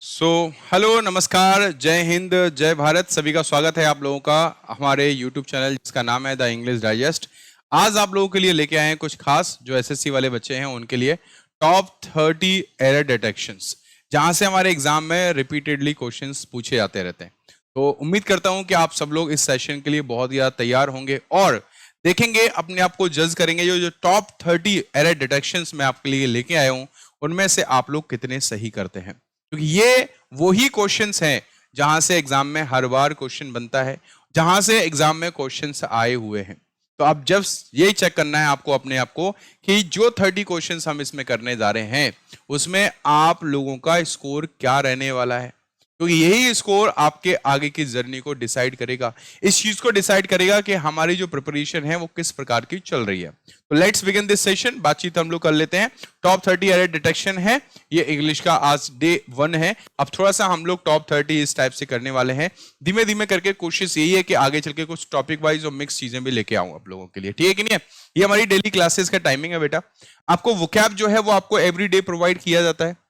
Hello नमस्कार, जय हिंद, जय भारत। सभी का स्वागत है आप लोगों का हमारे यूट्यूब चैनल जिसका नाम है द इंग्लिश डाइजेस्ट। आज आप लोगों के लिए लेके आए हैं कुछ खास जो एसएससी वाले बच्चे हैं उनके लिए टॉप 30 एरर डिटेक्शंस, जहां से हमारे एग्जाम में रिपीटेडली क्वेश्चंस पूछे जाते रहते हैं। तो उम्मीद करता हूं कि आप सब लोग इस सेशन के लिए बहुत ज़्यादा तैयार होंगे और देखेंगे, अपने आप को जज करेंगे। जो जो टॉप 30 एरर डिटेक्शंस मैं आपके लिए लेके आया हूं उनमें से आप लोग कितने सही करते हैं, क्योंकि ये वही क्वेश्चंस हैं जहां से एग्जाम में हर बार क्वेश्चन बनता है, जहां से एग्जाम में क्वेश्चंस आए हुए हैं। तो अब जब यही चेक करना है आपको अपने आप को कि जो 30 क्वेश्चंस हम इसमें करने जा रहे हैं उसमें आप लोगों का स्कोर क्या रहने वाला है, क्योंकि यही स्कोर आपके आगे की जर्नी को डिसाइड करेगा। इस चीज को डिसाइड करेगा कि हमारी जो प्रिपरेशन है वो किस प्रकार की चल रही है। तो लेट्स बिगिन दिस सेशन। बातचीत हम लोग कर लेते हैं। टॉप 30 एरर डिटेक्शन है, ये इंग्लिश का आज डे 1 है। अब थोड़ा सा हम लोग टॉप 30 इस टाइप से करने वाले हैं, धीमे धीमे करके। कोशिश यही है कि आगे चल के कुछ टॉपिक वाइज और मिक्स चीजें भी लेके आऊं आप लोगों के लिए, ठीक है कि नहीं है? ये हमारी डेली क्लासेस का टाइमिंग है बेटा। आपको वोकैब जो है वो आपको एवरी डे प्रोवाइड किया जाता है,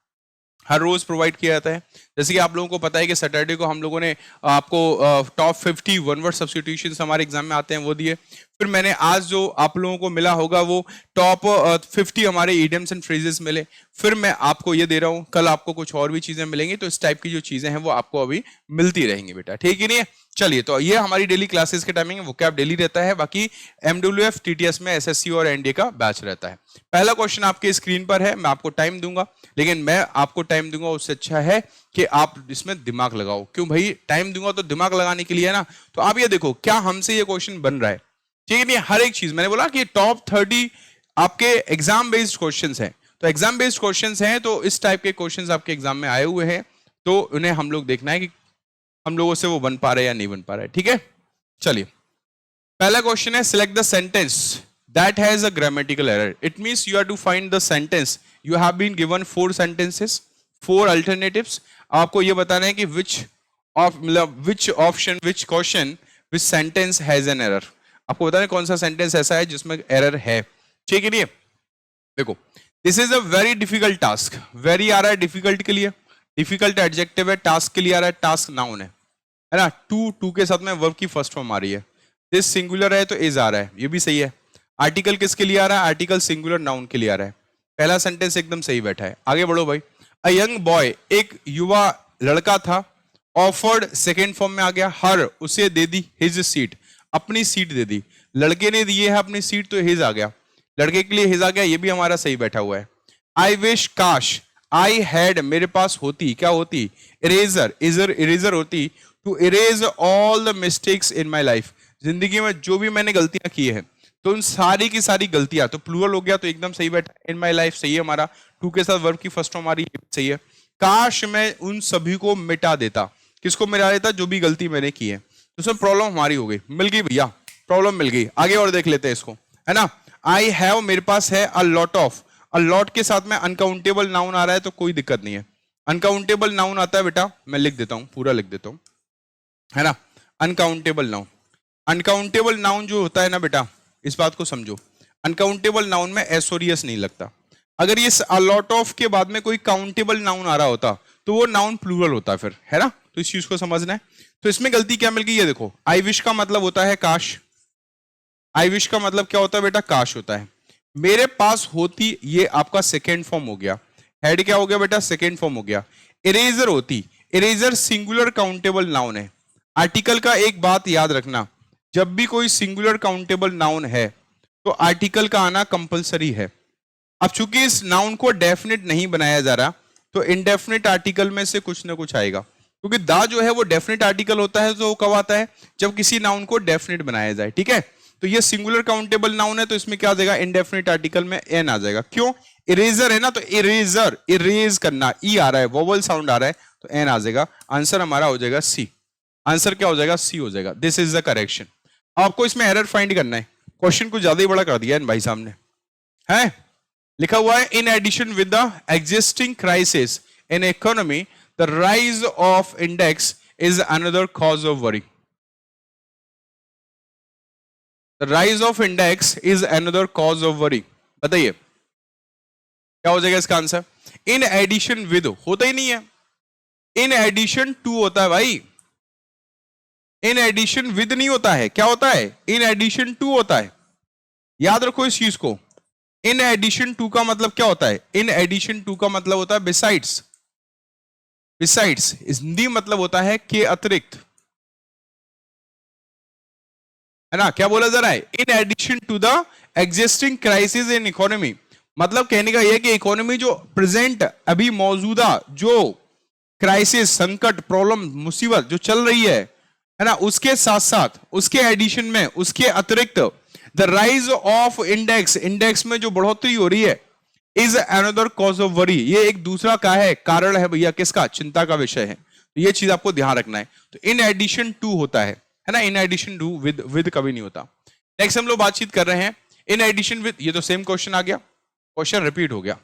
हर रोज प्रोवाइड किया जाता है। जैसे कि आप लोगों को पता है कि सैटरडे को हम लोगों ने आपको टॉप 50 वन वर्ड सब्स्टिट्यूशंस हमारे एग्जाम में आते हैं वो दिए। फिर मैंने आज जो आप लोगों को मिला होगा वो टॉप 50 हमारे इडियम्स एंड फ्रेजेस मिले। फिर मैं आपको ये दे रहा हूँ, कल आपको कुछ और भी चीजें मिलेंगी। तो इस टाइप की जो चीजें हैं वो आपको अभी मिलती रहेंगी बेटा, ठीक ही नहीं है? चलिए, तो ये हमारी डेली क्लासेस के टाइमिंग है। वो क्या डेली रहता है, बाकी एमडब्ल्यूएफ टीटीएस में एसएससी और एनडीए का बैच रहता है। पहला क्वेश्चन आपके स्क्रीन पर है, मैं आपको टाइम दूंगा, लेकिन मैं आपको टाइम दूंगा उससे अच्छा है कि आप इसमें दिमाग लगाओ। क्यों भाई? टाइम दूंगा तो दिमाग लगाने के लिए है ना। तो आप ये देखो क्या हमसे ये क्वेश्चन बन रहा है, ठीक है नहीं? हर एक चीज मैंने बोला कि टॉप 30 आपके एग्जाम बेस्ड क्वेश्चंस हैं। तो एग्जाम बेस्ड क्वेश्चंस हैं, तो इस टाइप के क्वेश्चंस आपके एग्जाम में आए हुए हैं, तो उन्हें हम लोग देखना है कि हम लोगों से वो बन पा रहे हैं या नहीं बन पा रहे हैं, ठीक है? चलिए, पहला क्वेश्चन है, select the sentence that has a grammatical error. It means you have to find the sentence. You have been given 4 sentences, 4 alternatives. आपको ये बताना है कि which option, which question, which sentence has an error. आपको बताना है कौन सा सेंटेंस ऐसा है जिसमें एरर है, ठीक है नहीं? देखो, this is a very difficult task. Very आ रहा है डिफिकल्ट के लिए, डिफिकल्ट एडजेक्टिव है। टास्क के लिए आ रहा है, टास्क नाउन है ना? टू के साथ में वर्ब की फर्स्ट फॉर्म आ रही है। दिस सिंगुलर है तो इज आ रहा है, ये भी सही है। आर्टिकल किसके लिए आ रहा है? आर्टिकल सिंगुलर नाउन के लिए आ रहा है। पहला सेंटेंस एकदम सही बैठा है। आगे बढ़ो भाई। अ यंग बॉय, एक युवा लड़का था। ऑफर्ड सेकेंड फॉर्म में आ गया। हर, उसे दे दी। हिज सीट, अपनी सीट दे दी। लड़के ने दिए है अपनी सीट तो हिज आ गया, लड़के के लिए हिज आ गया, ये भी हमारा सही बैठा हुआ है। आई विश, काश। आई हैड, मेरे पास होती, क्या होती? इरेजर, इरेजर होती to erase all the mistakes in my life. जिंदगी में जो भी मैंने गलतियां की है तो उन सारी की सारी गलतियां, तो प्लूरल हो गया तो एकदम सही बैठा। इन माई लाइफ सही है हमारा। टू के साथ वर्ब की फर्स्ट फॉर्म आ रही है, सही है। काश मैं उन सभी को मिटा देता। किसको मिटा देता? जो भी गलती मैंने की है। तो उसमें प्रॉब्लम हमारी हो गई, मिल गई भैया, प्रॉब्लम मिल गई। आगे और देख लेते हैं इसको, है ना? आई हैव, मेरे पास है। A lot of, a lot के साथ में अनकाउंटेबल नाउन आ रहा है तो कोई दिक्कत नहीं है। अनकाउंटेबल नाउन आता है बेटा, मैं लिख देता हूं, पूरा लिख देता हूं, है ना? अनकाउंटेबल नाउन, अनकाउंटेबल नाउन जो होता है ना बेटा, इस बात को समझो। अनकाउंटेबल नाउन में एसोरियस नहीं लगता। अगर ये अ लॉट ऑफ के बाद में कोई काउंटेबल नाउन आ रहा होता तो वो नाउन प्लूरल होता फिर, है ना? तो इस चीज को समझना है। तो इसमें गलती क्या मिल गई ये देखो। आई विश का मतलब होता है काश। आई विश का मतलब क्या होता है बेटा? काश होता है। मेरे पास होती, ये आपका सेकेंड फॉर्म हो गया। हेड क्या हो गया बेटा? सेकेंड फॉर्म हो गया। इरेजर होती, इरेजर सिंगुलर काउंटेबल नाउन है। आर्टिकल का एक बात याद रखना, जब भी कोई सिंगुलर काउंटेबल नाउन है तो आर्टिकल का आना कंपलसरी है। अब चूंकि इस नाउन को डेफिनेट नहीं बनाया जा रहा तो इनडेफिनेट आर्टिकल में से कुछ ना कुछ आएगा, क्योंकि दा जो है वो डेफिनेट आर्टिकल होता है। तो वो कब आता है? जब किसी नाउन को डेफिनेट बनाया जाए, ठीक है? तो ये सिंगुलर काउंटेबल नाउन है तो इसमें क्या आ जाएगा? इनडेफिनेट आर्टिकल में एन आ जाएगा। क्यों? इरेजर है ना, तो इरेजर, इरेज करना, ई आ रहा है, वोवल साउंड आ रहा है तो एन आ जाएगा। आंसर हमारा हो जाएगा सी। आंसर क्या हो जाएगा? सी हो जाएगा। This is the correction. आपको इसमें एरर फाइंड करना है। क्वेश्चन को ज्यादा ही बड़ा कर दिया इन भाई साहब ने, है? लिखा हुआ है, in addition with the existing crisis in economy the rise of index is another cause of worry. The rise of index is another cause of worry. बताइए क्या हो जाएगा इसका आंसर? इन एडिशन विद होता ही नहीं है, इन एडिशन टू होता है भाई, इन एडिशन विद नहीं होता है, क्या होता है, इन एडिशन टू होता है। याद रखो इस चीज को, इन एडिशन टू का मतलब क्या होता है, इन एडिशन टू का मतलब होता है बिसाइड्स, बिसाइड्स हिंदी मतलब होता है के अतिरिक्त, है ना। क्या बोला जा रहा है, in addition to the existing crisis in economy, मतलब कहने का यह कि इकोनॉमी जो प्रेजेंट अभी मौजूदा जो क्राइसिस, संकट, प्रॉब्लम, मुसीबत जो चल रही है ना, उसके साथ साथ उसके एडिशन में, उसके अतिरिक्त the rise of index, index में जो बढ़ोतरी हो रही है, is another cause of worry, ये एक दूसरा का है, कारण है भैया, किसका, चिंता का विषय है। तो ये चीज आपको ध्यान रखना है। तो इन एडिशन टू होता है ना, इन एडिशन टू, विद कभी नहीं होता। नेक्स्ट हम लोग बातचीत कर रहे हैं इन एडिशन विद, ये तो सेम क्वेश्चन आ गया, क्वेश्चन रिपीट हो गया,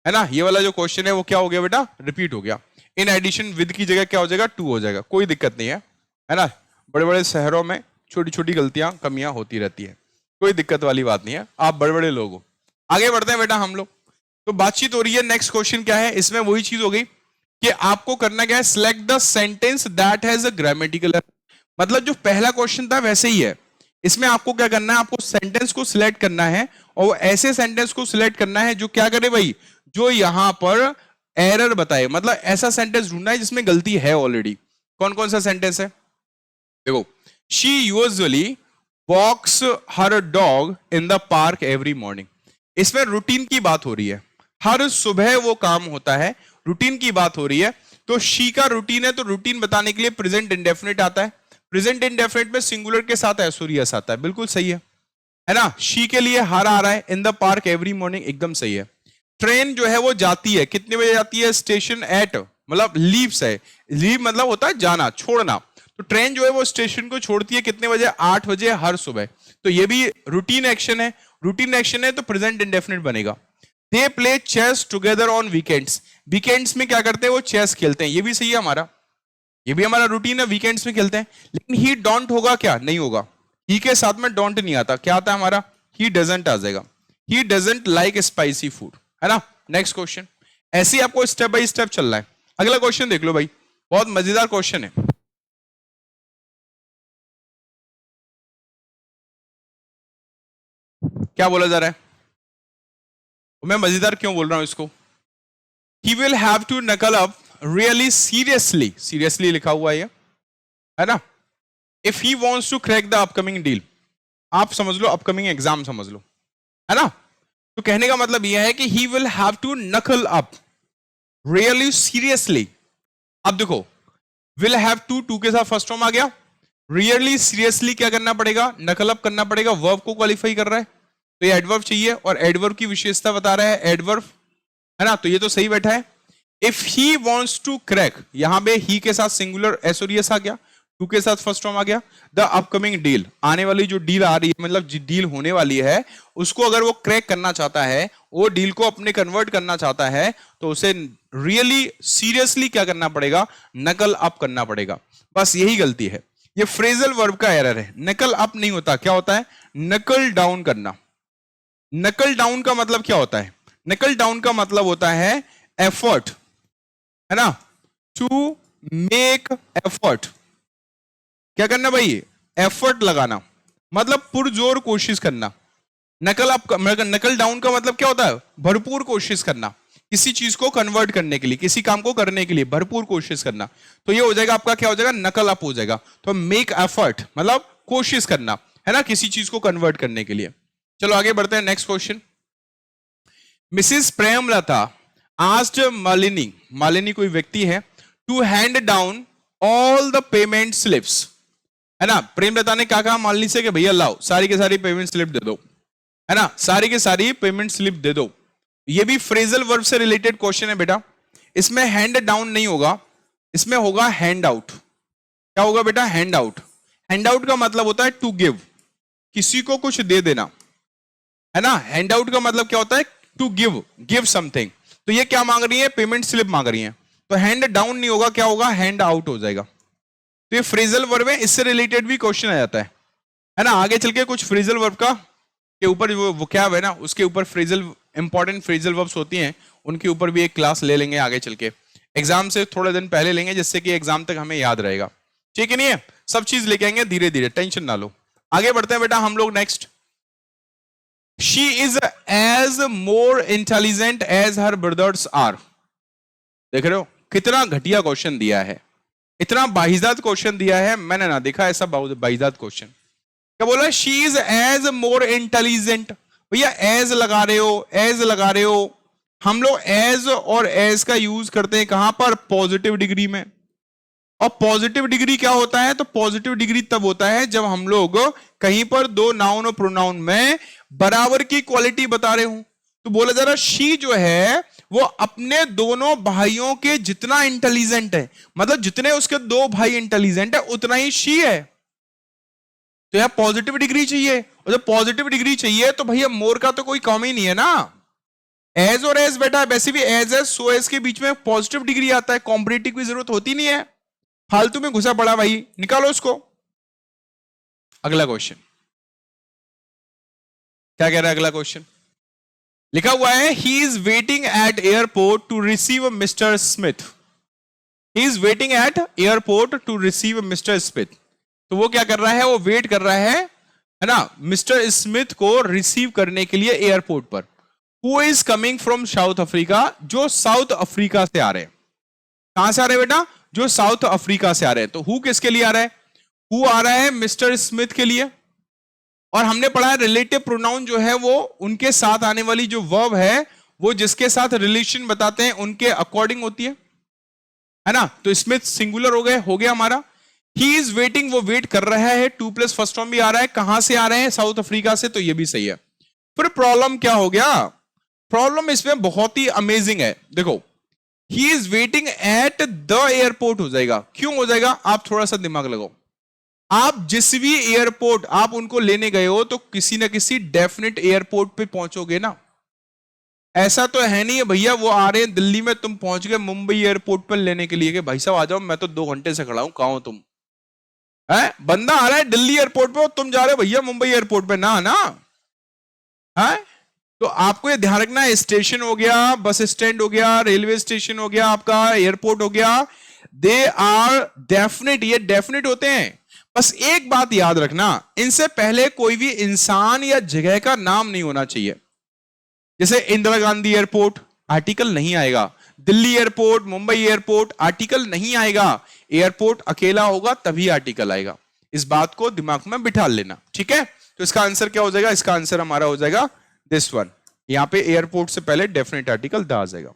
है ना। ये वाला जो क्वेश्चन है वो क्या हो गया बेटा, रिपीट हो गया। इन एडिशन विद की जगह क्या हो जाएगा, टू हो जाएगा, कोई दिक्कत नहीं है ना। बड़े बड़े शहरों में छोटी छोटी गलतियां, कमियां होती रहती है, कोई दिक्कत वाली बात नहीं है, आप बड़े बड़े लोग हो। आगे बढ़ते हैं बेटा हम लोग, तो बातचीत हो रही है। नेक्स्ट क्वेश्चन क्या है, इसमें वही चीज हो गई कि आपको करना क्या है, select the sentence that has a grammatical error, मतलब जो पहला क्वेश्चन था वैसे ही है, इसमें आपको क्या करना है, आपको सेंटेंस को सिलेक्ट करना है, और वो ऐसे सेंटेंस को सिलेक्ट करना है जो क्या करे भाई, जो यहां पर एरर बताए, मतलब ऐसा सेंटेंस ढूंढना है जिसमें गलती है ऑलरेडी। कौन कौन सा सेंटेंस है, देखो, she usually walks her dog in the park every morning, इसमें रूटीन की बात हो रही है, हर सुबह वो काम होता है, रूटीन की बात हो रही है। तो शी का रूटीन है, तो रूटीन बताने के लिए प्रेजेंट इंडेफिनिट आता है, प्रेजेंट इंडेफिनिट में सिंगुलर के साथ एसोरियस आता है, बिल्कुल सही है ना। शी के लिए हर आ रहा है, इन द पार्क एवरी मॉर्निंग, एकदम सही है। ट्रेन जो है वो जाती है, कितने बजे जाती है, स्टेशन एट, मतलब लीव्स है, लीव मतलब होता है जाना, छोड़ना, तो ट्रेन जो है वो स्टेशन को छोड़ती है कितने बजे, 8 बजे हर सुबह। तो ये भी रूटीन एक्शन है, रूटीन एक्शन है तो प्रेजेंट इंडेफिनिट बनेगा। They play chess together on weekends, weekends में क्या करते हैं, वो चेस खेलते हैं, ये भी सही है हमारा, ये भी हमारा रूटीन है, वीकेंड्स में खेलते हैं। लेकिन ही डोंट होगा क्या, नहीं होगा, ही के साथ में डोंट नहीं आता, क्या आता है हमारा, ही डजंट आ जाएगा, he doesn't like spicy food, है ना। नेक्स्ट क्वेश्चन, ऐसे ही आपको स्टेप बाय स्टेप चलना है। अगला क्वेश्चन देख लो भाई, बहुत मजेदार क्वेश्चन है। क्या बोला जा रहा है, मैं मजेदार क्यों बोल रहा हूं इसको, he will have to knuckle up really seriously, seriously लिखा हुआ है ना, if he wants to crack the upcoming deal, आप समझ लो अपकमिंग एग्जाम समझ लो, है ना। तो कहने का मतलब यह है कि he will have to knuckle up really seriously। अब देखो, will have to के साथ फर्स्ट फॉर्म आ गया, रियली सीरियसली क्या करना पड़ेगा, नकल अप करना पड़ेगा, वर्ब को क्वालिफाई कर रहा है, तो ये एडवर्ब चाहिए, और एडवर्ब की विशेषता बता रहा है एडवर्ब, है ना, तो ये तो सही बैठा है। If he wants to crack, यहां पे ही के साथ सिंगुलर एसोरियस आ गया, टू के साथ फर्स्ट फॉर्म आ गया, द अपकमिंग डील, आने वाली जो डील आ रही है, मतलब डील होने वाली है, उसको अगर वो क्रैक करना चाहता है, वो डील को अपने कन्वर्ट करना चाहता है, तो उसे रियली सीरियसली क्या करना पड़ेगा, नकल अप करना पड़ेगा। बस यही गलती है, ये फ्रेजल वर्ब का एरर है, नकल अप नहीं होता, क्या होता है, नकल डाउन करना। नकल डाउन का मतलब क्या होता है, नकल डाउन का मतलब होता है एफर्ट, है ना, टू मेक एफर्ट, क्या करना भाई, एफर्ट लगाना, मतलब पुरजोर कोशिश करना। नकल अप, नकल डाउन का मतलब क्या होता है, भरपूर कोशिश करना, किसी चीज को कन्वर्ट करने के लिए, किसी काम को करने के लिए भरपूर कोशिश करना, तो ये हो जाएगा आपका, क्या हो जाएगा, नकल अप हो जाएगा। तो मेक एफर्ट मतलब कोशिश करना, है ना, किसी चीज को कन्वर्ट करने के लिए। चलो आगे बढ़ते हैं, next question. Mrs Premlata asked Malini, Malini कोई व्यक्ति है, to hand down all the payment slips, है ना। प्रेमलता ने क्या कहा मालिनी से कि भैया लाओ सारी की सारी पेमेंट स्लिप दे दो, है ना, सारी की सारी पेमेंट स्लिप दे दो। ये भी फ्रेजल वर्ब से रिलेटेड क्वेश्चन है बेटा, इसमें हैंड डाउन नहीं होगा, इसमें होगा हैंड आउट। क्या होगा बेटा, हैंड आउट। हैंड आउट का मतलब होता है टू गिव, किसी को कुछ दे देना, है ना। हैंड आउट का मतलब क्या होता है, टू गिव, गिव समथिंग। तो ये क्या मांग रही है, पेमेंट स्लिप मांग रही है, तो हैंड डाउन नहीं होगा, क्या होगा, हैंड आउट हो जाएगा। तो ये फ्रेजल वर्ब है, इससे रिलेटेड भी क्वेश्चन आ जाता है ना। आगे चल के कुछ फ्रेजल वर्ब का के ऊपर जो वोकैब है ना, उसके ऊपर फ्रेजल इंपॉर्टेंट फ्रेजल वर्ब्स होती हैं, उनके ऊपर भी एक क्लास ले लेंगे आगे चल के। एग्जाम से थोड़े दिन पहले लेंगे जिससे कि एग्जाम तक हमें याद रहेगा, ठीक है नहीं है? सब चीज लेके आएंगे धीरे धीरे, टेंशन ना लो। आगे बढ़ते हैं बेटा हम लोग next. She is as more intelligent as her brothers are. देख रहे हो कितना घटिया क्वेश्चन दिया है, इतना बाहिजात क्वेश्चन दिया है, मैंने ना देखा ऐसा बाहिजात क्वेश्चन। क्या बोला? She is as more intelligent. भैया एज लगा रहे हो, एज लगा रहे हो। हम लोग एज और एज का यूज करते हैं कहां पर? पॉजिटिव डिग्री में। और पॉजिटिव डिग्री क्या होता है? तो पॉजिटिव डिग्री तब होता है जब हम लोग कहीं पर दो नाउन और प्रोनाउन में बराबर की क्वालिटी बता रहे हूं। तो बोला जा रहा शी जो है वो अपने दोनों भाइयों के जितना इंटेलिजेंट है, मतलब जितने उसके दो भाई इंटेलिजेंट है उतना ही शी है। तो यह पॉजिटिव डिग्री चाहिए, और जब पॉजिटिव डिग्री चाहिए तो भैया मोर का तो कोई कम ही नहीं है ना। एज और एज बेटा वैसे भी एज एज सो एज के बीच में पॉजिटिव डिग्री आता है, कॉम्पिटिटिव की जरूरत होती नहीं है। फालतू में घुसा पड़ा भाई, निकालो इसको। अगला क्वेश्चन क्या कह रहा है? अगला क्वेश्चन लिखा हुआ है he is waiting at airport to receive mister Smith. He is waiting at airport to receive mister Smith. तो वो क्या कर रहा है? वो वेट कर रहा है ना, मिस्टर स्मिथ को रिसीव करने के लिए एयरपोर्ट पर। Who is coming from south Africa, जो साउथ अफ्रीका से आ रहे हैं। कहां से आ रहे हैं बेटा? जो साउथ अफ्रीका से आ रहे हैं। तो हु किसके लिए आ रहा है? हु आ रहा है मिस्टर स्मिथ के लिए। और हमने पढ़ा है रिलेटिव प्रोनाउन जो है वो उनके साथ आने वाली जो वर्ब है वो जिसके साथ रिलेशन बताते हैं उनके अकॉर्डिंग होती है ना। तो स्मिथ सिंगुलर हो गया हमारा। ही इज वेटिंग, वो वेट कर रहा है। टू प्लस फर्स्ट फॉर्म भी आ रहा है। कहां से आ रहे हैं? साउथ अफ्रीका से, तो ये भी सही है। फिर प्रॉब्लम क्या हो गया? प्रॉब्लम इसमें बहुत ही अमेजिंग है। देखो ही is waiting at the airport हो जाएगा। क्यों हो जाएगा? आप थोड़ा सा दिमाग लगाओ। आप जिस भी एयरपोर्ट आप उनको लेने गए हो तो किसी ना किसी डेफिनेट एयरपोर्ट पे पहुंचोगे ना। ऐसा तो है नहीं है भैया वो आ रहे हैं दिल्ली में, तुम पहुंच गए मुंबई एयरपोर्ट पर लेने के लिए कि भाई साहब आ जाओ, मैं तो 2 घंटे से खड़ा हूं, कहां हो तुम? है बंदा आ रहा है दिल्ली एयरपोर्ट पे, तुम जा रहे हो भैया मुंबई एयरपोर्ट पे ना ना है। तो आपको ये ध्यान रखना है, स्टेशन हो गया, बस स्टैंड हो गया, रेलवे स्टेशन हो गया, आपका एयरपोर्ट हो गया, दे आर डेफिनेट, ये डेफिनेट होते हैं। बस एक बात याद रखना, इनसे पहले कोई भी इंसान या जगह का नाम नहीं होना चाहिए। जैसे इंदिरा गांधी एयरपोर्ट, आर्टिकल नहीं आएगा। Delhi airport, Mumbai airport, article नहीं आएगा। एयरपोर्ट अकेला होगा तभी आर्टिकल आएगा। इस बात को दिमाग में बिठा लेना, ठीक है? तो इसका आंसर क्या हो जाएगा? इसका आंसर हमारा हो जाएगा दिस वन। यहां पे एयरपोर्ट से पहले डेफिनेट आर्टिकल द आ जाएगा।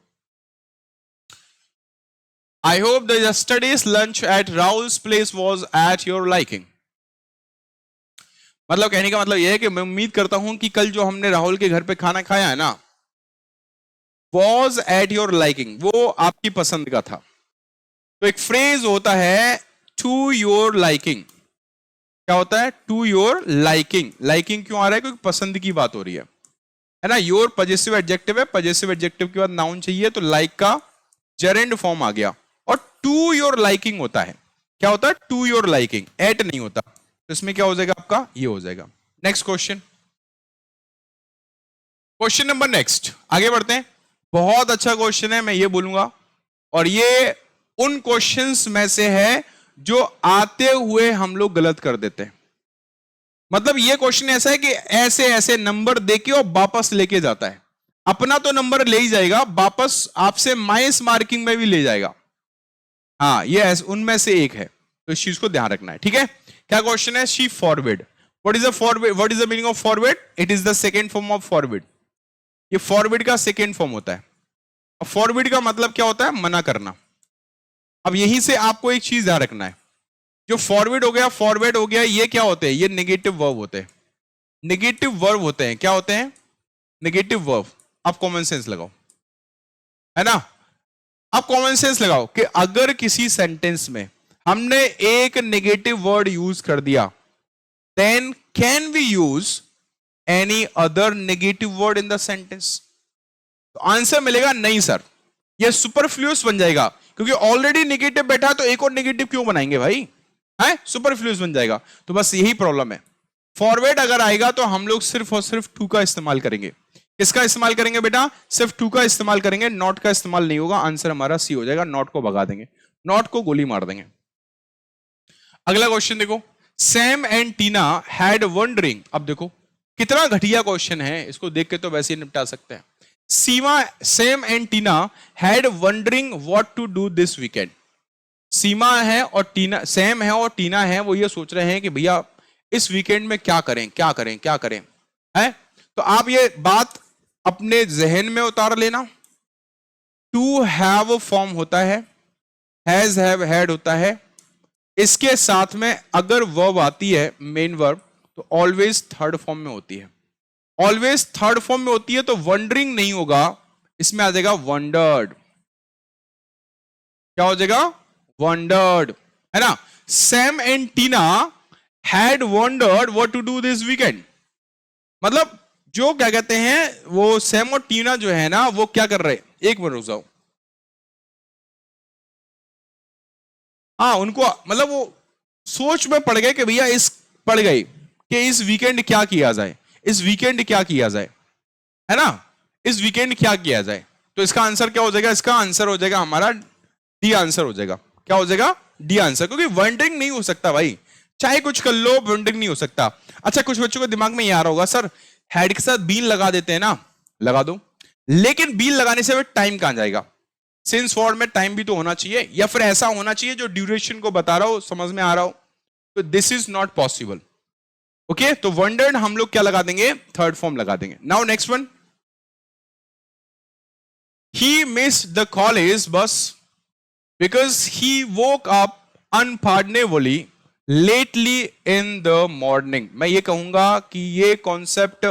I hope the yesterday's lunch at Rahul's place was at your liking. मतलब कहने का मतलब यह है कि मैं उम्मीद करता हूं कि कल जो हमने राहुल के घर पे खाना खाया है ना, was at your liking, वो आपकी पसंद का था। तो एक फ्रेज होता है to your liking। क्या होता है? to your liking। liking क्यों आ रहा है? क्योंकि पसंद की बात हो रही है ना। your पजेसिव एडजेक्टिव है, पजेसिव एडजेक्टिव के बाद नाउन चाहिए, तो like का जेरेंड फॉर्म आ गया। और टू योर लाइकिंग होता है। क्या होता है? टू योर लाइकिंग, एट नहीं होता। तो इसमें क्या हो जाएगा आपका? ये हो जाएगा। Next question, question number next, आगे बढ़ते हैं। बहुत अच्छा क्वेश्चन है, मैं ये बोलूंगा, और ये उन क्वेश्चंस में से है जो आते हुए हम लोग गलत कर देते हैं। मतलब ये क्वेश्चन ऐसा है कि ऐसे ऐसे नंबर देके और वापस लेके जाता है। अपना तो नंबर ले ही जाएगा, वापस आपसे माइनस मार्किंग में भी ले जाएगा। हाँ, ये उनमें से एक है, तो इस चीज को ध्यान रखना है, ठीक है? क्या क्वेश्चन है? She forward. What is the forward? What is the meaning of forward? It is the second form of forward. ये फॉरवर्ड का सेकेंड फॉर्म होता है। और फॉरवर्ड का मतलब क्या होता है? मना करना। अब यहीं से आपको एक चीज ध्यान रखना है, जो फॉरवर्ड हो गया, फॉरवर्ड हो गया, ये क्या होते हैं? ये नेगेटिव वर्ब होते हैं। नेगेटिव वर्ब होते हैं। क्या होते हैं? Negative verb. आप कॉमन सेंस लगाओ, है ना? आप कॉमन सेंस लगाओ कि अगर किसी सेंटेंस में हमने एक नेगेटिव वर्ड यूज कर दिया, then can we use any other negative word in the sentence? तो आंसर मिलेगा नहीं सर, ये सुपरफ्लूअस बन जाएगा, क्योंकि ऑलरेडी नेगेटिव बैठा तो एक और नेगेटिव क्यों बनाएंगे भाई? है सुपरफ्लूअस बन जाएगा। तो बस यही प्रॉब्लम है। फॉरवर्ड अगर आएगा तो हम लोग सिर्फ और सिर्फ टू का इस्तेमाल करेंगे। किसका इस्तेमाल करेंगे बेटा? सिर्फ टू का इस्तेमाल करेंगे, नॉट का इस्तेमाल नहीं होगा। आंसर हमारा सी हो जाएगा, नॉट को भगा देंगे, नॉट को गोली मार देंगे। अगला क्वेश्चन देखो, Sam and Tina had wondering. अब देखो कितना घटिया क्वेश्चन है, इसको देख के तो वैसे ही निपटा सकते हैं। Sam and Tina had wondering what to do this weekend. Seema है और टीना, सैम है और टीना है, वो ये सोच रहे हैं कि भैया इस वीकेंड में क्या करें क्या करें क्या करें, है? तो आप ये बात अपने जहन में उतार लेना। टू हैव फॉर्म होता है, हैज हैव हैड होता है, इसके साथ में अगर वर्ब आती है मेन वर्ब तो ऑलवेज थर्ड फॉर्म में होती है। ऑलवेज थर्ड फॉर्म में होती है तो वंडरिंग नहीं होगा, इसमें आ जाएगा वंडर्ड। क्या हो जाएगा? वंडर्ड, है ना? Sam and Tina had wondered what to do this weekend. मतलब जो क्या कहते हैं, वो सैम और टीना जो है ना, वो क्या कर रहे? एक मिनट रुक जाओ। हाँ, उनको मतलब वो सोच में पड़ गए कि भैया पड़ गए कि इस वीकेंड क्या किया जाए, इस वीकेंड क्या किया जाए, है ना? इस वीकेंड क्या किया जाए। तो इसका आंसर क्या हो जाएगा? इसका आंसर हो जाएगा हमारा डी आंसर हो जाएगा। क्या हो जाएगा? डी आंसर, क्योंकि वंडरिंग नहीं हो सकता भाई, चाहे कुछ कर लो वंडरिंग नहीं हो सकता। अच्छा, कुछ बच्चों के दिमाग में ये आ रहा होगा, सर हेड के साथ बीन लगा देते हैं ना, लगा दो, लेकिन बीन लगाने से टाइम कहां जाएगा? सिंस वर्ड में टाइम भी तो होना चाहिए, या फिर ऐसा होना चाहिए जो ड्यूरेशन को बता रहा हो, समझ में आ रहा हो। तो this is not possible. Okay, तो वंडर्ड हम लोग क्या लगा देंगे? थर्ड फॉर्म लगा देंगे। Now next one, he missed the college bus because he woke up unpardonably lately in the morning. मैं ये कहूंगा कि ये कॉन्सेप्ट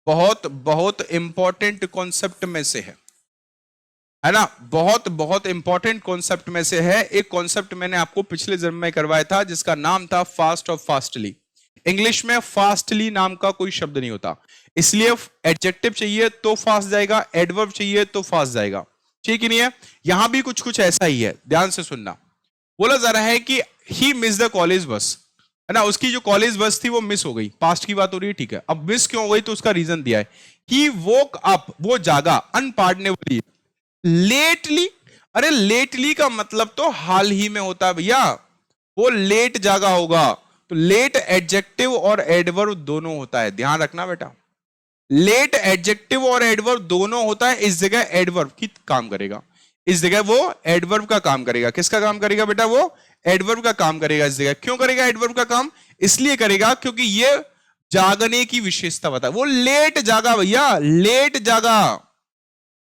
बहुत बहुत इंपॉर्टेंट कॉन्सेप्ट में से है ना? बहुत बहुत इंपॉर्टेंट कॉन्सेप्ट में से है। एक कॉन्सेप्ट मैंने आपको पिछले जन्म में करवाया था जिसका नाम था फास्ट और फास्टली। इंग्लिश में फास्टली नाम का कोई शब्द नहीं होता, इसलिए एडजेक्टिव चाहिए तो फास्ट जाएगा, एडवर्ब चाहिए तो फास्ट जाएगा, ठीक ही नहीं है? यहां भी कुछ कुछ ऐसा ही है, ध्यान से सुनना। बोला जा रहा है कि ही मिस द कॉलेज बस, है ना? उसकी जो कॉलेज बस थी वो मिस हो गई, पास्ट की बात हो रही है, ठीक है? अब मिस क्यों हो गई तो उसका रीजन दिया है, ही वोक अप, वो जागा, अनपार्डनेबली, लेटली। अरे लेटली का मतलब तो हाल ही में होता है भैया, वो लेट जागा होगा। तो लेट एडजेक्टिव और एडवर्ब दोनों होता है, ध्यान रखना बेटा। लेट एडजेक्टिव और एडवर्ब दोनों होता है, इस जगह एडवर्ब की काम करेगा, इस जगह वो एडवर्ब का काम करेगा। किसका काम करेगा बेटा? वो एडवर्ब का काम करेगा इस जगह। क्यों करेगा एडवर्ब का काम? इसलिए करेगा क्योंकि ये जागने की विशेषता बता, वो लेट जागा भैया, लेट जागा।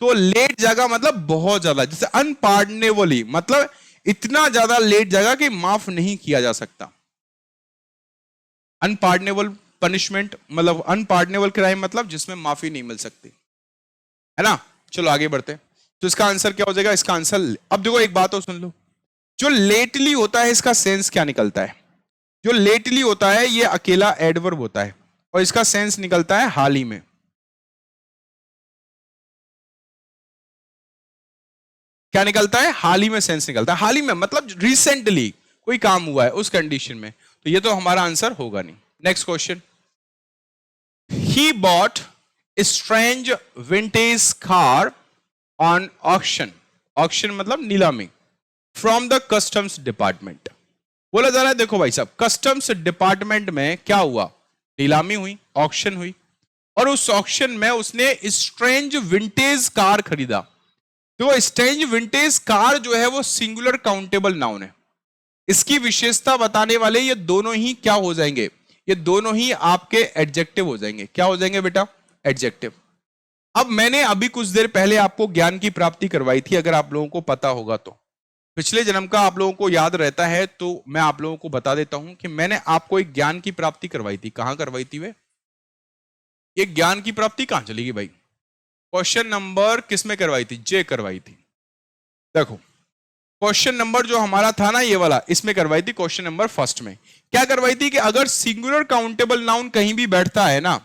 तो लेट जागा मतलब बहुत ज्यादा, जैसे अनपार्डनेबली मतलब इतना ज्यादा लेट जागा कि माफ नहीं किया जा सकता। अनपार्डनेबल पनिशमेंट मतलब अनपार्डनेबल क्राइम मतलब जिसमें माफी नहीं मिल सकती, है ना? चलो आगे बढ़ते हैं। तो इसका आंसर क्या हो जाएगा? इसका आंसर, अब देखो एक बात और सुन लो, जो लेटली होता है इसका सेंस क्या निकलता है? जो लेटली होता है ये अकेला एडवर्ब होता है और इसका सेंस निकलता है हाल ही में। क्या निकलता है? हाल ही में सेंस निकलता है। हाल ही में मतलब रिसेंटली कोई काम हुआ है उस कंडीशन में, तो ये तो हमारा आंसर होगा नहीं। Next question, he bought strange vintage car on auction. Auction मतलब नीलामी, फ्रॉम द कस्टम्स डिपार्टमेंट। बोला जा रहा है देखो भाई साहब, कस्टम्स डिपार्टमेंट में क्या हुआ? नीलामी हुई, ऑक्शन हुई, और उस ऑक्शन में उसने स्ट्रेंज विंटेज कार खरीदा। तो स्ट्रेंज विंटेज कार जो है वो सिंगुलर काउंटेबल नाउन है, इसकी विशेषता बताने वाले ये दोनों ही क्या हो जाएंगे? ये दोनों ही आपके एडजेक्टिव हो जाएंगे। क्या हो जाएंगे बेटा? एडजेक्टिव। अब मैंने अभी कुछ देर पहले आपको ज्ञान की प्राप्ति करवाई थी, अगर आप लोगों को पता होगा तो, पिछले जन्म का आप लोगों को याद रहता है तो मैं आप लोगों को बता देता हूं कि मैंने आपको एक ज्ञान की प्राप्ति करवाई थी। कहां करवाई थी वे? ये ज्ञान की प्राप्ति कहां चली गई भाई? क्वेश्चन नंबर किस में करवाई थी? जे करवाई थी। देखो क्वेश्चन नंबर जो हमारा था ना ये वाला, इसमें करवाई थी क्वेश्चन नंबर फर्स्ट में। क्या करवाई थी कि अगर सिंगुलर काउंटेबल नाउन कहीं भी बैठता है ना,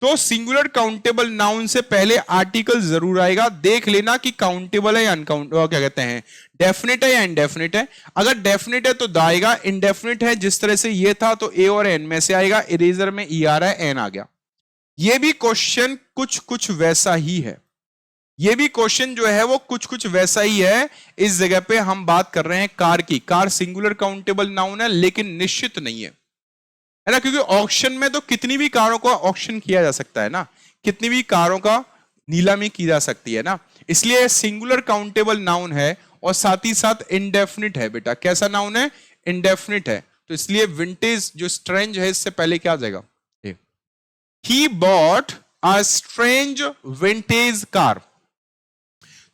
तो सिंगुलर काउंटेबल नाउन से पहले आर्टिकल जरूर आएगा। देख लेना कि काउंटेबल है या अनकाउंटेबल, क्या कहते हैं, डेफिनेट है या इनडेफिनेट है। अगर डेफिनेट है तो द आएगा, इनडेफिनेट है जिस तरह से ये था तो ए और एन में से आएगा। इरेजर में ई आ रहा है, एन आ गया। ये भी क्वेश्चन कुछ कुछ वैसा ही है, ये भी क्वेश्चन जो है वो कुछ कुछ वैसा ही है। इस जगह पे हम बात कर रहे हैं कार की। कार सिंगुलर काउंटेबल नाउन है लेकिन निश्चित नहीं है ना, क्योंकि ऑक्शन में तो कितनी भी कारों का ऑक्शन किया जा सकता है ना, कितनी भी कारों का नीलामी की जा सकती है ना, इसलिए सिंगुलर काउंटेबल नाउन है और साथ ही साथ इंडेफिनिट है। बेटा कैसा नाउन है? इंडेफिनिट है। तो इसलिए विंटेज जो स्ट्रेंज है इससे पहले क्या आ जाएगा? He bought a strange vintage car.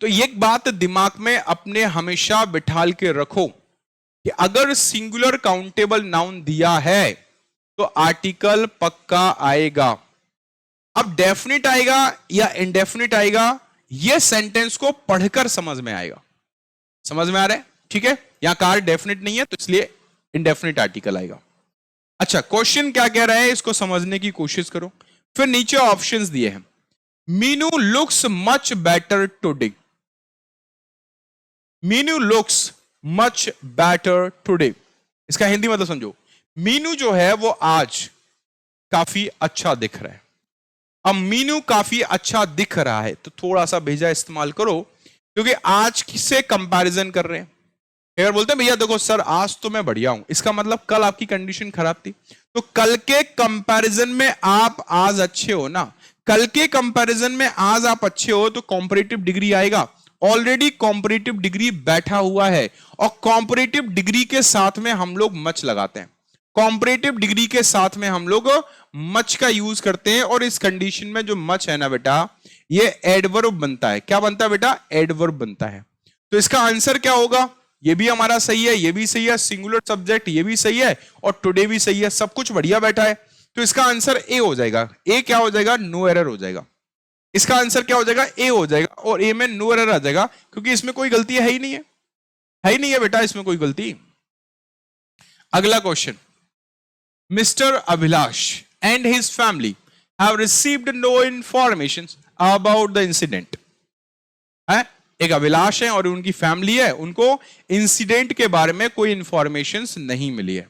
तो एक बात दिमाग में अपने हमेशा बिठाल के रखो कि अगर सिंगुलर काउंटेबल नाउन दिया है तो आर्टिकल पक्का आएगा। अब डेफिनिट आएगा या इंडेफिनिट आएगा, यह सेंटेंस को पढ़कर समझ में आएगा। समझ में आ रहा है? ठीक है, यहां कार डेफिनिट नहीं है तो इसलिए इंडेफिनिट आर्टिकल आएगा। अच्छा, क्वेश्चन क्या कह रहा है इसको समझने की कोशिश करो। फिर नीचे ऑप्शंस दिए हैं। Meenu looks much better today. Meenu looks much better today, इसका हिंदी मतलब समझो। मीनू जो है वो आज काफी अच्छा दिख रहा है। अब मीनू काफी अच्छा दिख रहा है तो थोड़ा सा भेजा इस्तेमाल करो, क्योंकि आज से कंपैरिजन कर रहे हैं। अगर बोलते हैं भैया देखो सर आज तो मैं बढ़िया हूं, इसका मतलब कल आपकी कंडीशन खराब थी, तो कल के कंपैरिजन में आप आज अच्छे हो ना। कल के कंपैरिजन में आज आप अच्छे हो तो कॉम्परेटिव डिग्री आएगा। ऑलरेडी कॉम्परेटिव डिग्री बैठा हुआ है और कॉम्परेटिव डिग्री के साथ में हम लोग मच लगाते हैं। कॉम्परेटिव डिग्री के साथ में हम लोग मच का यूज करते हैं और इस कंडीशन में जो मच है ना बेटा, ये एडवर्ब बनता है। क्या बनता है बेटा? एडवर्ब बनता है। तो इसका आंसर क्या होगा? ये भी हमारा सही है, ये भी सही है, सिंगुलर सब्जेक्ट ये भी सही है और टुडे भी सही है, सब कुछ बढ़िया बैठा है। तो इसका आंसर ए हो जाएगा। ए क्या हो जाएगा? नो एरर हो जाएगा। इसका आंसर क्या हो जाएगा? ए हो जाएगा और ए में नो एरर आ जाएगा, क्योंकि इसमें कोई गलती है ही नहीं है, है ही नहीं है बेटा इसमें कोई गलती। अगला question, mister Abhilash and his family have received no information about the incident. है, एक अभिलाष है और उनकी फैमिली है, उनको इंसिडेंट के बारे में कोई इंफॉर्मेशन नहीं मिली है।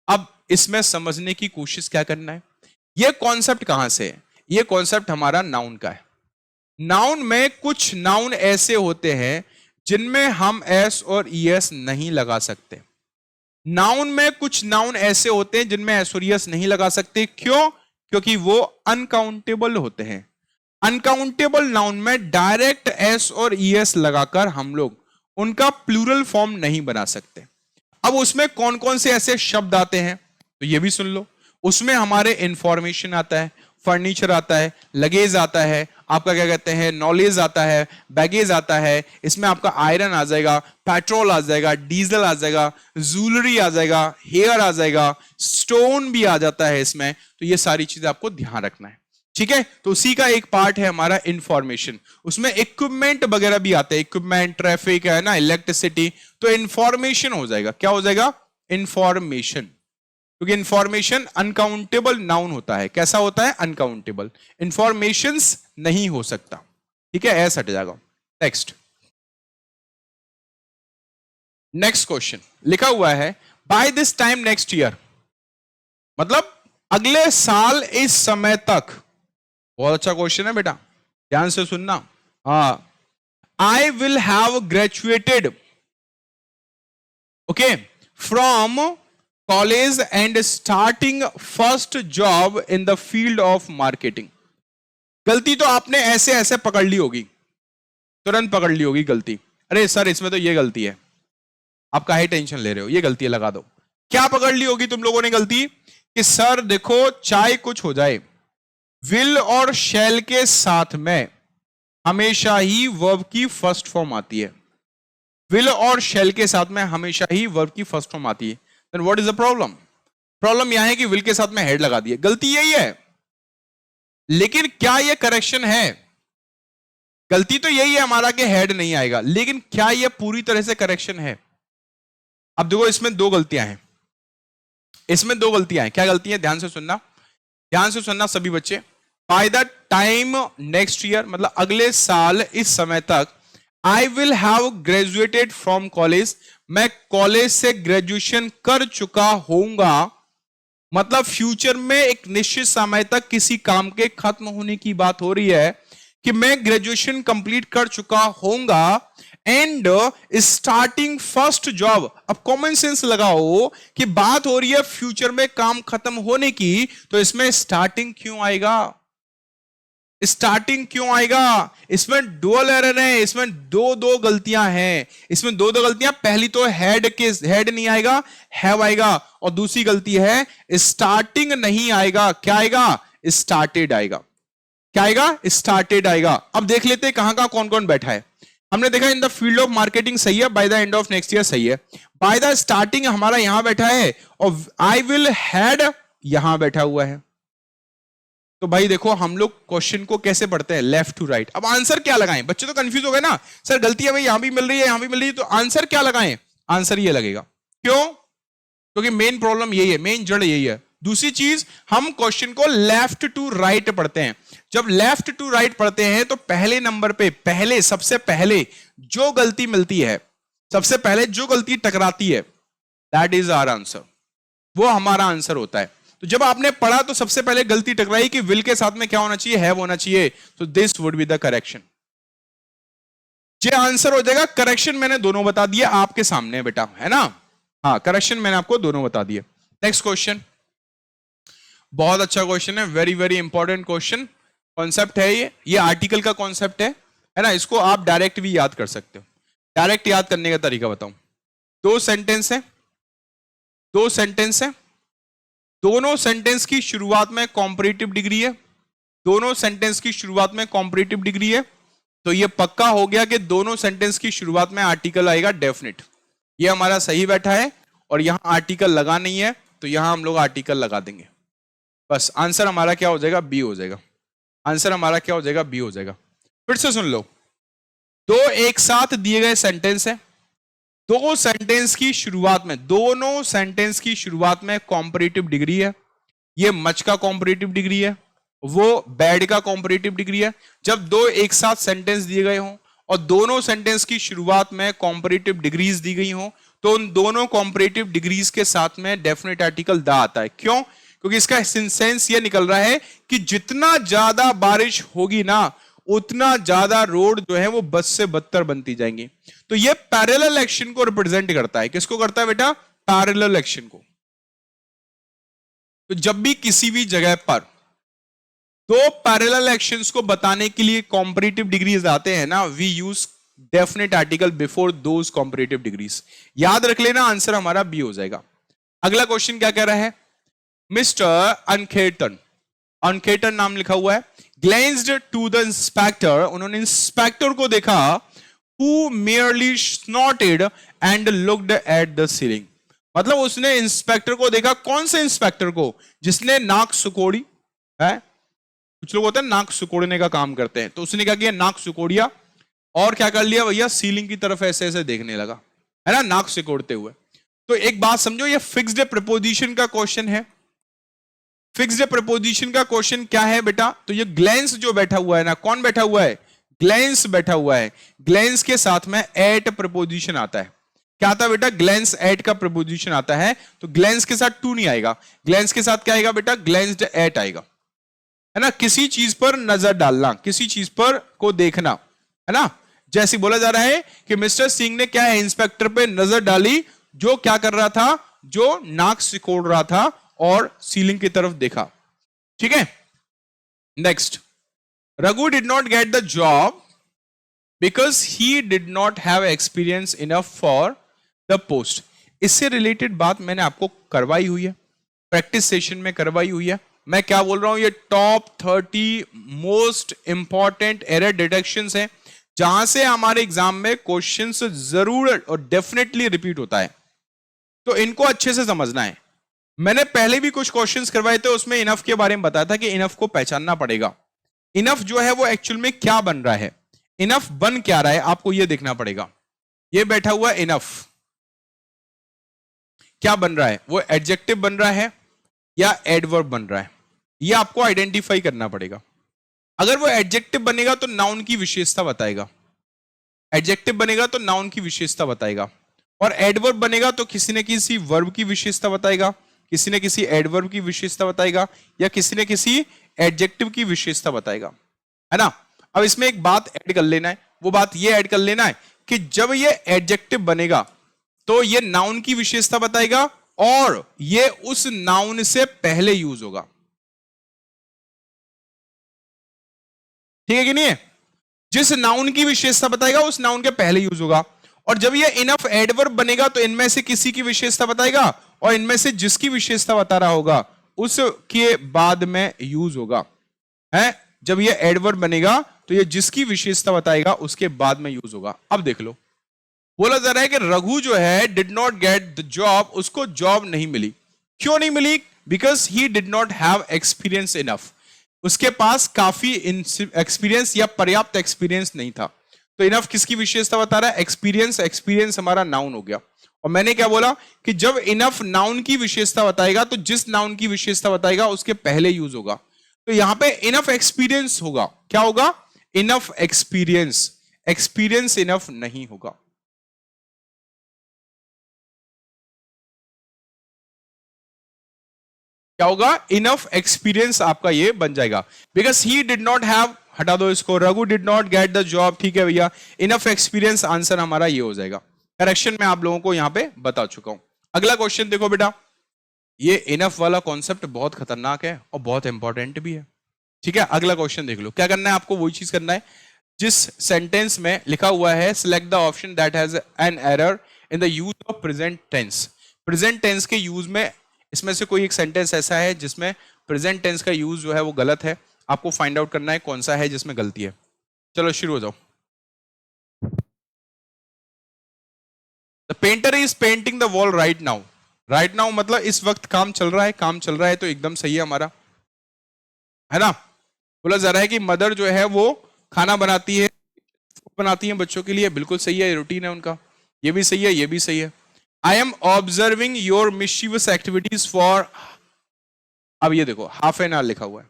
अब इसमें समझने की कोशिश क्या करना है, यह कॉन्सेप्ट कहां से है? यह कॉन्सेप्ट हमारा नाउन का है। नाउन में कुछ नाउन ऐसे होते हैं जिनमें हम एस और ईएस नहीं लगा सकते। नाउन में कुछ नाउन ऐसे होते हैं जिनमें एस और ईएस नहीं लगा सकते। क्यों? क्योंकि वो अनकाउंटेबल होते हैं। अनकाउंटेबल नाउन में डायरेक्ट एस और ईएस लगाकर हम लोग उनका प्लूरल फॉर्म नहीं बना सकते। अब उसमें कौन कौन से ऐसे शब्द आते हैं तो ये भी सुन लो। उसमें हमारे इंफॉर्मेशन आता है, फर्नीचर आता है, लगेज आता है, आपका क्या कहते हैं नॉलेज आता है, बैगेज आता है, इसमें आपका आयरन आ जाएगा, पेट्रोल आ जाएगा, डीजल आ जाएगा, ज्वेलरी आ जाएगा, हेयर आ जाएगा, स्टोन भी आ जाता है इसमें। तो ये सारी चीजें आपको ध्यान रखना है, ठीक है। तो उसी का एक पार्ट है हमारा इंफॉर्मेशन। उसमें इक्विपमेंट वगैरह भी आते हैं, इक्विपमेंट, ट्रैफिक है ना, इलेक्ट्रिसिटी, तो इंफॉर्मेशन हो जाएगा। क्या हो जाएगा? इंफॉर्मेशन। क्योंकि इंफॉर्मेशन अनकाउंटेबल नाउन होता है। कैसा होता है? अनकाउंटेबल। इंफॉर्मेशंस नहीं हो सकता, ठीक है, ऐसा हट जाएगा। नेक्स्ट, नेक्स्ट क्वेश्चन लिखा हुआ है by this time next year, मतलब अगले साल इस समय तक। बहुत अच्छा क्वेश्चन है बेटा, ध्यान से सुनना। हाँ, I will have graduated okay from college and starting first job in the field of marketing. गलती तो आपने ऐसे ऐसे पकड़ ली होगी, तुरंत पकड़ ली होगी गलती। अरे सर इसमें तो ये गलती है, आप काहे टेंशन ले रहे हो, ये गलती है लगा दो। क्या पकड़ ली होगी तुम लोगों ने गलती कि सर देखो चाहे कुछ हो जाए, विल और शैल के साथ में हमेशा ही वर्ब की फर्स्ट फॉर्म आती है। विल और शैल के साथ में हमेशा ही वर्ब की फर्स्ट फॉर्म आती है। Then what is the problem? Problem यह है कि विल के साथ में हेड लगा दिए, गलती यही है। लेकिन क्या यह करेक्शन है? गलती तो यही है हमारा कि हेड नहीं आएगा, लेकिन क्या यह पूरी तरह से करेक्शन है? अब देखो इसमें दो गलतियां हैं, इसमें दो गलतियां हैं। क्या गलती है? ध्यान से सुनना, ध्यान से सुनना सभी बच्चे। By the time next year मतलब अगले साल इस समय तक, I will have graduated from college, मैं कॉलेज से ग्रेजुएशन कर चुका होऊंगा। मतलब फ्यूचर में एक निश्चित समय तक किसी काम के खत्म होने की बात हो रही है कि मैं ग्रेजुएशन कंप्लीट कर चुका होऊंगा एंड स्टार्टिंग फर्स्ट जॉब। अब कॉमन सेंस लगाओ कि बात हो रही है फ्यूचर में काम खत्म होने की, तो इसमें स्टार्टिंग क्यों आएगा? स्टार्टिंग क्यों आएगा? इसमें डुअल एरर है, इसमें दो दो गलतियां हैं, इसमें दो दो गलतियां। पहली तो हेड नहीं आएगा, हैव आएगा, और दूसरी गलती है स्टार्टिंग नहीं आएगा। क्या आएगा? स्टार्टेड आएगा। क्या आएगा? स्टार्टेड आएगा। अब देख लेते हैं कहां कहां कौन कौन बैठा है। हमने देखा in the field of marketing सही है, by the end of next year सही है। बाय द स्टार्टिंग हमारा यहां बैठा है, और आई विल हैड यहां बैठा हुआ है। तो भाई देखो हम लोग क्वेश्चन को कैसे पढ़ते हैं, लेफ्ट टू राइट। अब आंसर क्या लगाएं? बच्चे तो कंफ्यूज हो गए ना, सर गलती है भाई यहां भी मिल रही है यहां भी मिल रही है, तो आंसर क्या लगाएं? आंसर ये लगेगा। क्यों? क्योंकि मेन प्रॉब्लम यही है, मेन जड़ यही है। दूसरी चीज, हम क्वेश्चन को लेफ्ट टू राइट पढ़ते हैं। जब लेफ्ट टू राइट पढ़ते हैं तो पहले नंबर पे सबसे पहले जो गलती मिलती है, सबसे पहले जो गलती टकराती है, दैट इज आवर आंसर, वो हमारा आंसर होता है। तो जब आपने पढ़ा तो सबसे पहले गलती टकराई कि विल के साथ में क्या होना चाहिए, हैव होना चाहिए, तो this would be the correction. ये आंसर हो जाएगा। करेक्शन मैंने दोनों बता दिए आपके सामने बेटा, है ना? हाँ, करेक्शन मैंने आपको दोनों बता दिए। नेक्स्ट क्वेश्चन, बहुत अच्छा क्वेश्चन है, very very important question. Concept है ये आर्टिकल का कॉन्सेप्ट है ना? इसको आप डायरेक्ट भी याद कर सकते हो। डायरेक्ट याद करने का तरीका बताऊं। दो सेंटेंस है, दो सेंटेंस है, दोनों सेंटेंस की शुरुआत में कॉम्परेटिव डिग्री है, दोनों सेंटेंस की शुरुआत में कॉम्परेटिव डिग्री है, तो ये पक्का हो गया कि दोनों सेंटेंस की शुरुआत में आर्टिकल आएगा डेफिनेट। ये हमारा सही बैठा है, और यहां आर्टिकल लगा नहीं है तो यहां हम लोग आर्टिकल लगा देंगे। बस आंसर हमारा क्या हो जाएगा? बी हो जाएगा। आंसर हमारा क्या हो जाएगा? बी हो जाएगा। फिर से सुन लो, दो एक साथ दिए गए सेंटेंस है, दो सेंटेंस की शुरुआत में, दोनों सेंटेंस की शुरुआत में कॉम्परेटिव डिग्री है। ये मच का कॉम्परेटिव डिग्री है, वो बैड का कॉम्परेटिव डिग्री है। जब दो एक साथ सेंटेंस दिए गए हों और दोनों सेंटेंस की शुरुआत में कॉम्परेटिव डिग्रीज दी गई हों, तो उन दोनों कॉम्परेटिव डिग्रीज के साथ में डेफिनेट आर्टिकल द आता है। क्यों? क्योंकि इसका सेंस ये निकल रहा है कि जितना ज्यादा बारिश होगी ना, उतना ज्यादा रोड जो है वो बद से बदतर बनती जाएंगी। तो ये पैरेलल एक्शन को रिप्रेजेंट करता है। किसको करता है बेटा? पैरेलल एक्शन को। तो जब भी किसी भी जगह पर दो पैरेलल एक्शंस को बताने के लिए कॉम्परेटिव डिग्रीज आते हैं ना, we use definite article before those comparative degrees. याद रख लेना, आंसर हमारा बी हो जाएगा। अगला क्वेश्चन क्या कह रहा है? मिस्टर अनखेटन, अनखेटन नाम लिखा हुआ है, ग्लेंस्ड टू द इंस्पेक्टर, उन्होंने इंस्पेक्टर को देखा, who merely snorted and looked at the ceiling। मतलब उसने इंस्पेक्टर को देखा। कौन से इंस्पेक्टर को? जिसने नाक सुकोड़ी है। कुछ लोग होते हैं नाक सुकोड़ने का काम करते हैं, तो उसने क्या किया? नाक सुकोड़िया, और क्या कर लिया भैया? सीलिंग की तरफ ऐसे ऐसे देखने लगा, है ना, नाक सिकोड़ते हुए। तो एक बात समझो, ये फिक्स्ड प्रीपोजिशन का क्वेश्चन है। फिक्स्ड प्रीपोजिशन का क्वेश्चन क्या है बेटा? तो ये ग्लेंस जो बैठा हुआ है ना, कौन बैठा हुआ है? ग्लेंस बैठा हुआ है। ग्लेंस के साथ में एट प्रीपोजिशन आता है। क्या आता है बेटा? ग्लेंस एट का प्रीपोजिशन आता है। तो ग्लेंस के साथ टू नहीं आएगा, ग्लेंस के साथ क्या आएगा बेटा? ग्लेंस्ड एट आएगा, है ना? किसी चीज पर नजर डालना, किसी चीज पर को देखना, है ना? जैसे बोला जा रहा है कि मिस्टर सिंह ने क्या है? इंस्पेक्टर पे नजर डाली, जो क्या कर रहा था? जो नाक सिकोड़ रहा था और सीलिंग की तरफ देखा। ठीक है, next, Raghu did not get the job because he did not have experience enough for the post. इससे रिलेटेड बात मैंने आपको करवाई हुई है, प्रैक्टिस सेशन में करवाई हुई है। मैं क्या बोल रहा हूं? ये top 30 most important error detections हैं, जहां से हमारे एग्जाम में क्वेश्चंस जरूर और डेफिनेटली रिपीट होता है। तो इनको अच्छे से समझना है। मैंने पहले भी कुछ क्वेश्चंस करवाए थे, उसमें इनफ के बारे में बताया था कि इनफ को पहचानना पड़ेगा। इनफ जो है वो एक्चुअल में क्या बन रहा है, इनफ बन क्या रहा है, आपको ये देखना पड़ेगा। ये बैठा हुआ इनफ क्या बन रहा है? वो एडजेक्टिव बन रहा है या एडवर्ब बन रहा है, ये आपको आइडेंटिफाई करना पड़ेगा। अगर वो एडजेक्टिव बनेगा तो नाउन की विशेषता बताएगा, एडजेक्टिव बनेगा तो नाउन की विशेषता बताएगा, और एडवर्ब बनेगा तो किसी न किसी वर्ब की विशेषता बताएगा, किसी ने किसी एडवर्ब की विशेषता बताएगा या किसी ने किसी एडजेक्टिव की विशेषता बताएगा, है ना। अब इसमें एक बात ऐड कर लेना है, वो बात ये ऐड कर लेना है कि जब ये एडजेक्टिव बनेगा तो ये नाउन की विशेषता बताएगा और ये उस नाउन से पहले यूज होगा, ठीक है कि नहीं है। जिस नाउन की विशेषता बताएगा उस नाउन के पहले यूज होगा, और जब ये इनफ एडवर्ब बनेगा तो इनमें से किसी की विशेषता बताएगा और इनमें से जिसकी विशेषता बता रहा होगा उसके बाद में यूज होगा, है। जब ये एडवर्ब बनेगा तो ये जिसकी विशेषता बताएगा उसके बाद में यूज होगा। अब देख लो, बोला जा रहा है कि रघु जो है did not get the job, उसको जॉब नहीं मिली। क्यों नहीं मिली? Because he did not have experience enough, उसके पास काफी एक्सपीरियंस या पर्याप्त एक्सपीरियंस नहीं था। तो इनफ किसकी विशेषता बता रहा है? एक्सपीरियंस। एक्सपीरियंस हमारा नाउन हो गया, और मैंने क्या बोला कि जब इनफ नाउन की विशेषता बताएगा तो जिस नाउन की विशेषता बताएगा उसके पहले यूज होगा। तो यहां पे इनफ एक्सपीरियंस होगा। क्या होगा? Enough experience. एक्सपीरियंस इनफ नहीं होगा। क्या होगा? इनफ एक्सपीरियंस आपका ये बन जाएगा। Because he did not have, हटा दो इसको, Raghu did not get the job, ठीक है भैया। इनफ एक्सपीरियंस आंसर हमारा ये हो जाएगा। करेक्शन में आप लोगों को यहां पे बता चुका हूं। अगला क्वेश्चन देखो बेटा, ये इनफ वाला कॉन्सेप्ट बहुत खतरनाक है और बहुत इंपॉर्टेंट भी है, ठीक है। अगला क्वेश्चन देख लो। क्या करना है आपको? वही चीज करना है जिस सेंटेंस में लिखा हुआ है select the option that has an error in the use of present tense. Present tense के यूज में इसमें से कोई एक सेंटेंस ऐसा है जिसमें प्रेजेंट टेंस का यूज जो है वो गलत है। आपको फाइंड आउट करना है कौन सा है जिसमें गलती है। चलो शुरू हो जाओ। The painter is painting the wall right now. Right now मतलब इस वक्त काम चल रहा है, काम चल रहा है, तो एकदम सही है हमारा, है ना। बोला जा रहा है कि मदर जो है वो खाना बनाती है, बनाती है बच्चों के लिए, बिल्कुल सही है, रूटीन है उनका, ये भी सही है, ये भी सही है। I am observing your mischievous activities for, अब ये देखो हाफ एन आवर लिखा हुआ है।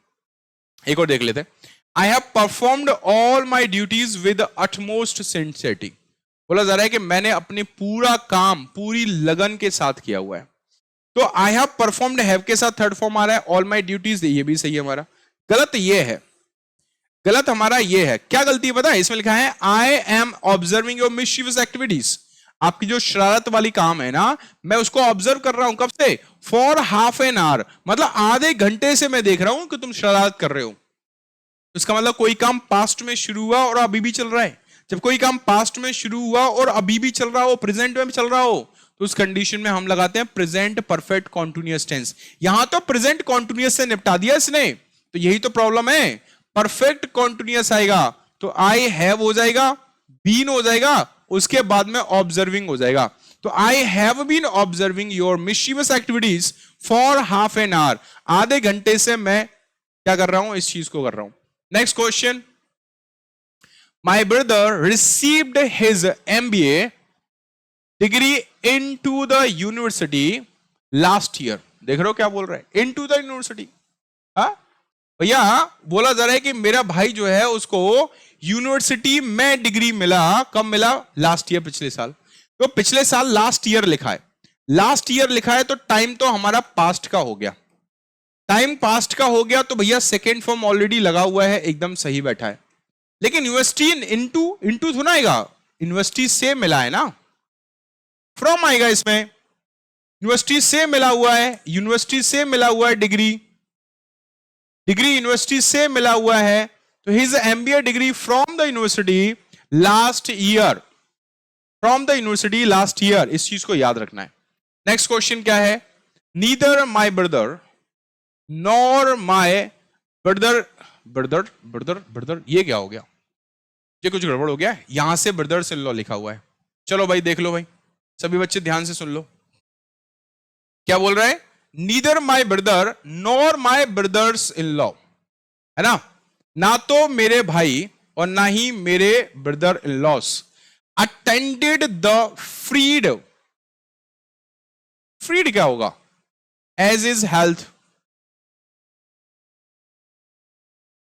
एक और देख लेते हैं। I have performed all my duties with utmost sincerity. बोला जा रहा है कि मैंने अपने पूरा काम पूरी लगन के साथ किया हुआ है। तो आई हैव परफॉर्म्ड हैव के साथ थर्ड फॉर्म आ रहा है, ऑल माई ड्यूटीज, ये भी सही है हमारा। गलत ये है, गलत हमारा ये है। क्या गलती है पता है? इसमें लिखा है I am observing your mischievous activities. आपकी जो शरारत वाली काम है ना, मैं उसको ऑब्जर्व कर रहा हूं। कब से? फॉर हाफ एन आवर, मतलब आधे घंटे से मैं देख रहा हूं कि तुम शरारत कर रहे हो। इसका मतलब कोई काम पास्ट में शुरू हुआ और अभी भी चल रहा है। जब कोई काम पास्ट में शुरू हुआ और अभी भी चल रहा हो, प्रेजेंट में भी चल रहा हो, तो उस कंडीशन में हम लगाते हैं प्रेजेंट परफेक्ट कॉन्टिन्यूअस टेंस। यहां तो प्रेजेंट कॉन्टिन्यूअस से निपटा दिया इसने, तो यही तो प्रॉब्लम है। परफेक्ट कॉन्टिन्यूअस आएगा तो आई हैव हो जाएगा, बीन हो जाएगा, उसके बाद में ऑब्जर्विंग हो जाएगा। तो I have been observing your mischievous activities for half an hour. आधे घंटे से मैं क्या कर रहा हूं? इस चीज को कर रहा हूं। Next question, my brother received his MBA degree in to the university last year. देख रहे हो क्या बोल रहा है? In to the university. हाँ भैया, बोला जा रहा है कि मेरा भाई जो है उसको यूनिवर्सिटी में डिग्री मिला। कब मिला? लास्ट ईयर, पिछले साल। तो पिछले साल लास्ट ईयर लिखा है, लास्ट ईयर लिखा है तो टाइम तो हमारा पास्ट का हो गया। टाइम पास्ट का हो गया तो भैया सेकेंड फॉर्म ऑलरेडी लगा हुआ है, एकदम सही बैठा है। लेकिन यूनिवर्सिटी इनटू, इनटू थोड़ा आएगा, यूनिवर्सिटी से मिला है ना, फ्रॉम आएगा इसमें। यूनिवर्सिटी से मिला हुआ है, यूनिवर्सिटी से मिला हुआ है डिग्री, डिग्री यूनिवर्सिटी से मिला हुआ है, तो his MBA degree from the university last year, from the university last year. इस चीज को याद रखना है। नेक्स्ट क्वेश्चन क्या है? Neither my brother nor my brother, brother brother brother, ये क्या हो गया? ये कुछ गड़बड़ हो गया। यहां से ब्रदर्स इन लॉ लिखा हुआ है। चलो भाई देख लो भाई, सभी बच्चे ध्यान से सुन लो। क्या बोल रहा है? Neither my brother nor my brothers in law, है ना। ना तो मेरे भाई और ना ही मेरे brother in laws attended the freed. Freed क्या होगा? As is health.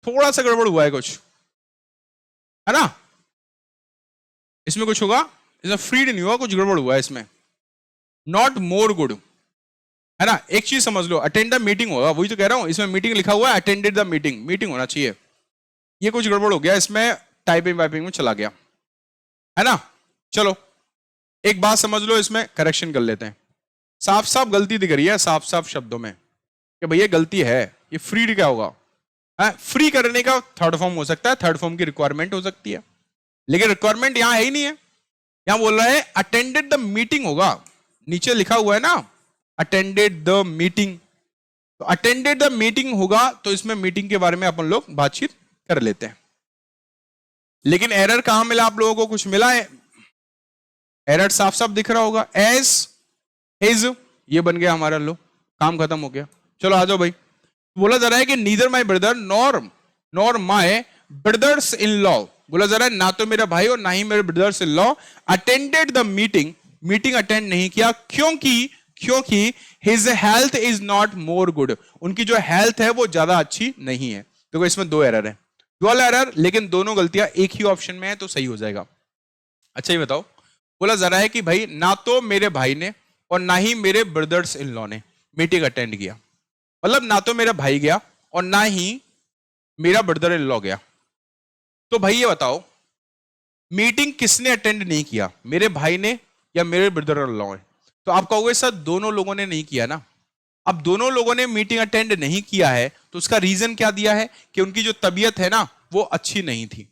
थोड़ा सा गड़बड़ हुआ है कुछ, है ना। इसमें कुछ होगा, इसमें फ्रीड नहीं हुआ, कुछ गड़बड़ हुआ है इसमें। नॉट मोर गुड, है ना। एक चीज समझ लो, अटेंड द मीटिंग होगा, वही तो कह रहा हूं, इसमें मीटिंग लिखा हुआ है, अटेंडेड द मीटिंग, मीटिंग होना चाहिए। ये कुछ गड़बड़ हो गया इसमें, टाइपिंग वाइपिंग में चला गया, है ना। चलो एक बात समझ लो, इसमें करेक्शन कर लेते हैं। साफ साफ गलती दिख रही है साफ साफ शब्दों में कि भैया गलती है, ये फ्री क्या होगा, फ्री करने का थर्ड फॉर्म हो सकता है, थर्ड फॉर्म की रिक्वायरमेंट हो सकती है, लेकिन रिक्वायरमेंट यहां है ही नहीं है। यहां बोल रहा है अटेंडेड द मीटिंग होगा, नीचे लिखा हुआ है ना अटेंडेड द मीटिंग, तो अटेंडेड द मीटिंग होगा, तो इसमें मीटिंग के बारे में अपन लोग बातचीत कर लेते हैं। लेकिन एरर कहां मिला आप लोगों को, कुछ मिला है? एरर साफ साफ दिख रहा होगा, एज हिज, ये बन गया हमारा, लो काम खत्म हो गया। चलो आ जाओ भाई, बोला जा रहा है कि neither my brother nor my brothers in law, बोला जा रहा है ना तो मेरा भाई और ना ही मेरे brothers in law attended the meeting, meeting attend नहीं किया, क्योंकि his health is not more good, उनकी जो हेल्थ है वो ज्यादा अच्छी नहीं है। देखो इसमें दो एरर है, डुअल एरर, लेकिन दोनों गलतियां एक ही ऑप्शन में है तो सही हो जाएगा। अच्छा ये बताओ, बोला जा रहा है कि भाई ना तो मेरे भाई ने और ना ही मेरे ब्रदर्स इन लॉ ने मीटिंग अटेंड किया, मतलब ना तो मेरा भाई गया और ना ही मेरा ब्रदर इन लॉ गया। तो भाई ये बताओ मीटिंग किसने अटेंड नहीं किया, मेरे भाई ने या मेरे ब्रदर इन लॉ ने? तो आप कहोगे सर दोनों लोगों ने नहीं किया ना। अब दोनों लोगों ने मीटिंग अटेंड नहीं किया है तो उसका रीजन क्या दिया है कि उनकी जो तबीयत है ना वो अच्छी नहीं थी।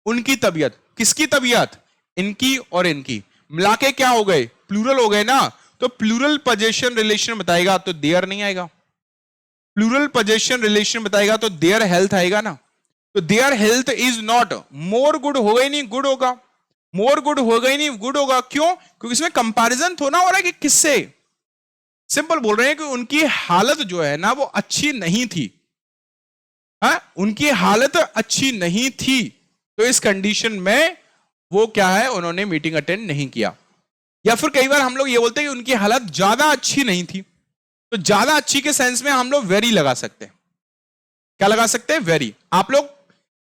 उनकी तबीयत, किसकी तबीयत? इनकी और इनकी मिलाके क्या हो गए, प्लूरल हो गए ना, तो प्लूरल पोजेशन रिलेशन बताएगा तो देयर नहीं आएगा, प्लूरल पोजेशन रिलेशन बताएगा तो देयर हेल्थ आएगा ना। तो their health is not more good, होगा ही नहीं, गुड होगा, मोर गुड होगा ही नहीं, गुड होगा। क्यों? क्योंकि इसमें कंपैरिजन थोड़ा हो रहा है कि किससे, सिंपल बोल रहे हैं कि उनकी हालत जो है ना वो अच्छी नहीं थी, उनकी हालत अच्छी नहीं थी, तो इस कंडीशन में वो क्या है, उन्होंने मीटिंग अटेंड नहीं किया। या फिर कई बार हम लोग ये बोलते हैं कि उनकी हालत ज्यादा अच्छी नहीं थी, तो ज्यादा अच्छी के सेंस में हम लोग वेरी लगा सकते हैं। क्या लगा सकते हैं? वेरी। आप लोग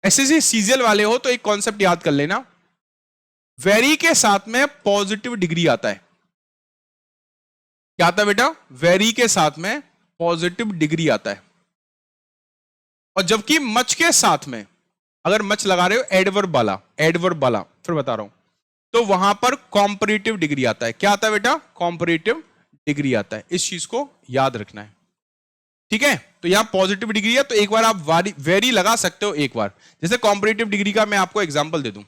एसएससी सीजीएल वाले हो तो एक कॉन्सेप्ट याद कर लेना, वेरी के साथ में पॉजिटिव डिग्री आता है। क्या आता है बेटा? वेरी के साथ में पॉजिटिव डिग्री आता है। और जबकि मच के साथ में अगर मच लगा रहे हो एडवर्ब वाला, फिर बता रहा हूं, तो वहां पर कॉम्परेटिव डिग्री आता है। क्या आता है बेटा? कॉम्परेटिव डिग्री आता है। इस चीज को याद रखना है, ठीक है। तो यहां पॉजिटिव डिग्री है तो एक बार आप वेरी लगा सकते हो एक बार। जैसे कॉम्परेटिव डिग्री का मैं आपको एग्जांपल दे दूं,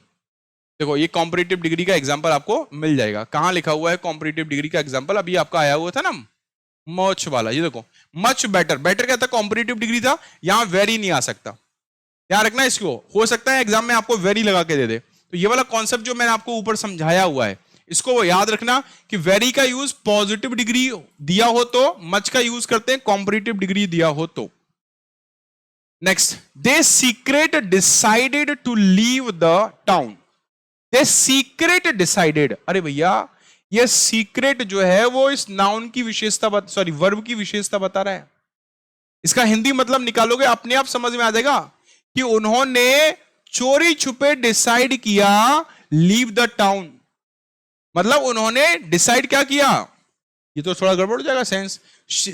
देखो ये कॉम्परेटिव डिग्री का एग्जांपल आपको मिल जाएगा। कहां लिखा हुआ है कॉम्परेटिव डिग्री का एग्जांपल? अभी आपका आया हुआ था ना मच वाला, ये देखो मच बेटर, बेटर क्या था? कॉम्परेटिव डिग्री था। यहां वेरी नहीं आ सकता, ध्यान रखना इसको। हो सकता है एग्जाम में आपको वेरी लगा के दे दे, तो ये वाला कॉन्सेप्ट जो मैंने आपको ऊपर समझाया हुआ है इसको याद रखना कि वेरी का यूज पॉजिटिव डिग्री दिया हो तो, मच का यूज करते हैं कॉम्परेटिव डिग्री दिया हो तो। Next, they secret decided to leave the town. They secret decided, अरे भैया ये सीक्रेट जो है वो इस नाउन की विशेषता, वर्ब की विशेषता बता रहा है। इसका हिंदी मतलब निकालोगे अपने आप समझ में आ जाएगा कि उन्होंने चोरी छुपे डिसाइड किया लीव द टाउन, मतलब उन्होंने डिसाइड क्या किया, ये तो थोड़ा गड़बड़ हो जाएगा सेंस।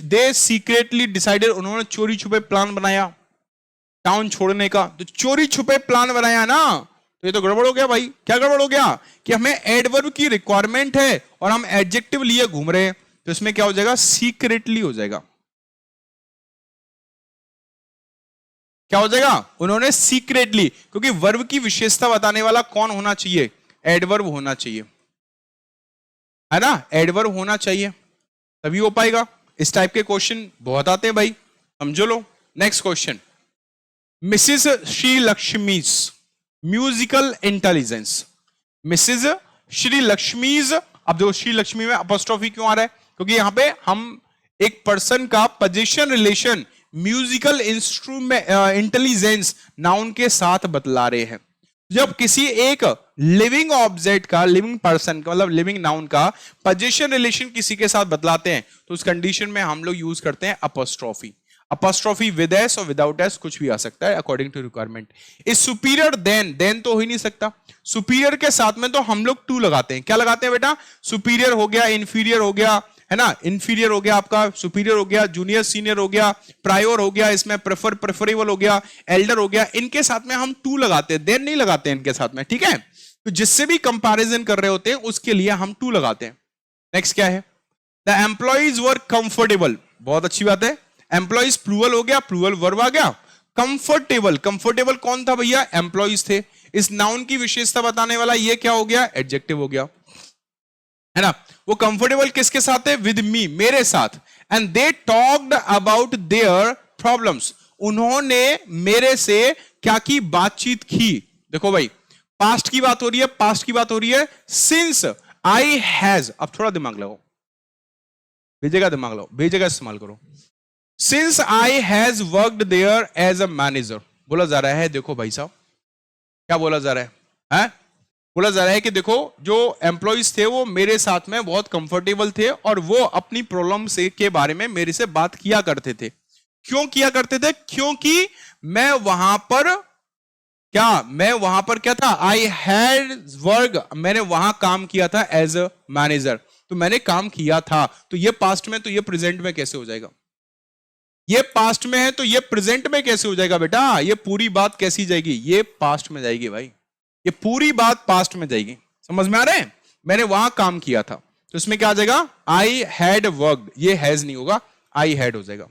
दे सीक्रेटली डिसाइडेड, उन्होंने चोरी छुपे प्लान बनाया टाउन छोड़ने का, तो चोरी छुपे प्लान बनाया ना, तो ये तो गड़बड़ हो गया भाई। क्या गड़बड़ हो गया कि हमें एडवर्ब की रिक्वायरमेंट है और हम एडजेक्टिव लिए घूम रहे हैं, तो इसमें क्या हो जाएगा? सीक्रेटली हो जाएगा। क्या हो जाएगा? उन्होंने सीक्रेटली, क्योंकि वर्ब की विशेषता बताने वाला कौन होना चाहिए? एडवर्ब होना चाहिए, है ना, एडवर्ब होना चाहिए तभी हो पाएगा। इस टाइप के क्वेश्चन बहुत आते हैं भाई, समझो लो। Next question, Mrs Shri Lakshmi's musical intelligence. Mrs Shri Lakshmi's, अब देखो श्री लक्ष्मी में अपॉस्ट्रोफी क्यों आ रहा है? क्योंकि यहां पे हम एक पर्सन का position relation musical instrument intelligence noun के साथ बतला रहे हैं। जब किसी एक लिविंग ऑब्जेक्ट का, लिविंग पर्सन का, मतलब लिविंग नाउन का पोजीशन रिलेशन किसी के साथ बतलाते हैं तो उस कंडीशन में हम लोग यूज करते हैं अपॉस्ट्रोफी। अपॉस्ट्रोफी विद एस और विदाउट एस कुछ भी आ सकता है अकॉर्डिंग टू रिक्वायरमेंट। इस सुपीरियर देन, देन तो हो ही नहीं सकता। सुपीरियर के साथ में तो हम लोग टू लगाते हैं। क्या लगाते हैं बेटा? सुपीरियर हो गया, इंफीरियर हो गया, है ना, इंफीरियर हो गया आपका, सुपीरियर हो गया, जूनियर सीनियर हो गया, प्रायोर हो गया, इसमें प्रेफरेबल हो गया, एल्डर हो गया, इनके साथ में हम टू लगाते हैं, देन नहीं लगाते हैं इनके साथ में, ठीक है। तो जिससे भी कंपैरिजन कर रहे होते हैं उसके लिए हम टू लगाते हैं। नेक्स्ट क्या है, द एम्प्लॉइज वर कंफर्टेबल, बहुत अच्छी बात है, एम्प्लॉइज प्लूरल हो गया, प्लूरल वर्ब आ गया। कंफर्टेबल, कंफर्टेबल कौन था भैया, एम्प्लॉइज थे। इस नाउन की विशेषता बताने वाला ये क्या हो गया, एडजेक्टिव हो गया, है ना। वो कंफर्टेबल किसके साथ है, विद मी, मेरे साथ। And they talked about their problems, उन्होंने मेरे से क्या की, बातचीत की। देखो भाई, पास्ट की बात हो रही है, पास्ट की बात हो रही है। सिंस आई हैज, अब थोड़ा दिमाग लगाओ, भेजेगा दिमाग लगाओ, भेजेगा इस्तेमाल करो। Since I has worked there as a manager, बोला जा रहा है, देखो भाई साहब क्या बोला जा रहा है, बोला जा रहा है कि देखो जो एम्प्लॉइज थे वो मेरे साथ में बहुत कंफर्टेबल थे और वो अपनी प्रॉब्लम से के बारे में मेरे से बात किया करते थे। क्यों किया करते थे, क्योंकि मैं वहां पर क्या था, आई हैड वर्क, मैंने वहां काम किया था एज अ मैनेजर, तो मैंने काम किया था। तो ये पास्ट में, तो ये प्रेजेंट में कैसे हो जाएगा, ये पास्ट में है तो ये प्रेजेंट में कैसे हो जाएगा बेटा, ये पूरी बात कैसी जाएगी, ये पास्ट में जाएगी भाई, ये पूरी बात पास्ट में जाएगी। समझ में आ रहा है, मैंने वहां काम किया था, तो इसमें क्या आ जाएगा, आई हैड वर्कड, ये हैज नहीं होगा, आई हैड हो जाएगा।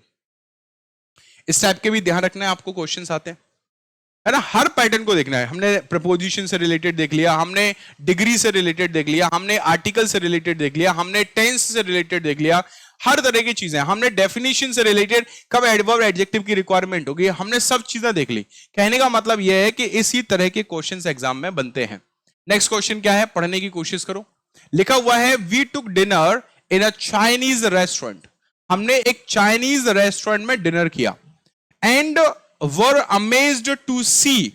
इस टाइप के भी ध्यान रखना है आपको, क्वेश्चंस आते हैं, है ना। हर पैटर्न को देखना है, हमने प्रपोजिशन से रिलेटेड देख लिया, हमने डिग्री से रिलेटेड देख लिया, हमने आर्टिकल से रिलेटेड देख लिया, हमने टेंस से रिलेटेड देख लिया, हर तरह की चीजें, हमने डेफिनेशन से रिलेटेड कब एडवर्ब एडजेक्टिव की रिक्वायरमेंट होगी, हमने सब चीजें देख ली। कहने का मतलब यह है कि इसी तरह के क्वेश्चंस एग्जाम में बनते हैं। नेक्स्ट क्वेश्चन क्या है, पढ़ने की कोशिश करो। लिखा हुआ है, we took dinner in a Chinese restaurant, हमने एक चाइनीज रेस्टोरेंट में डिनर किया। And were amazed to see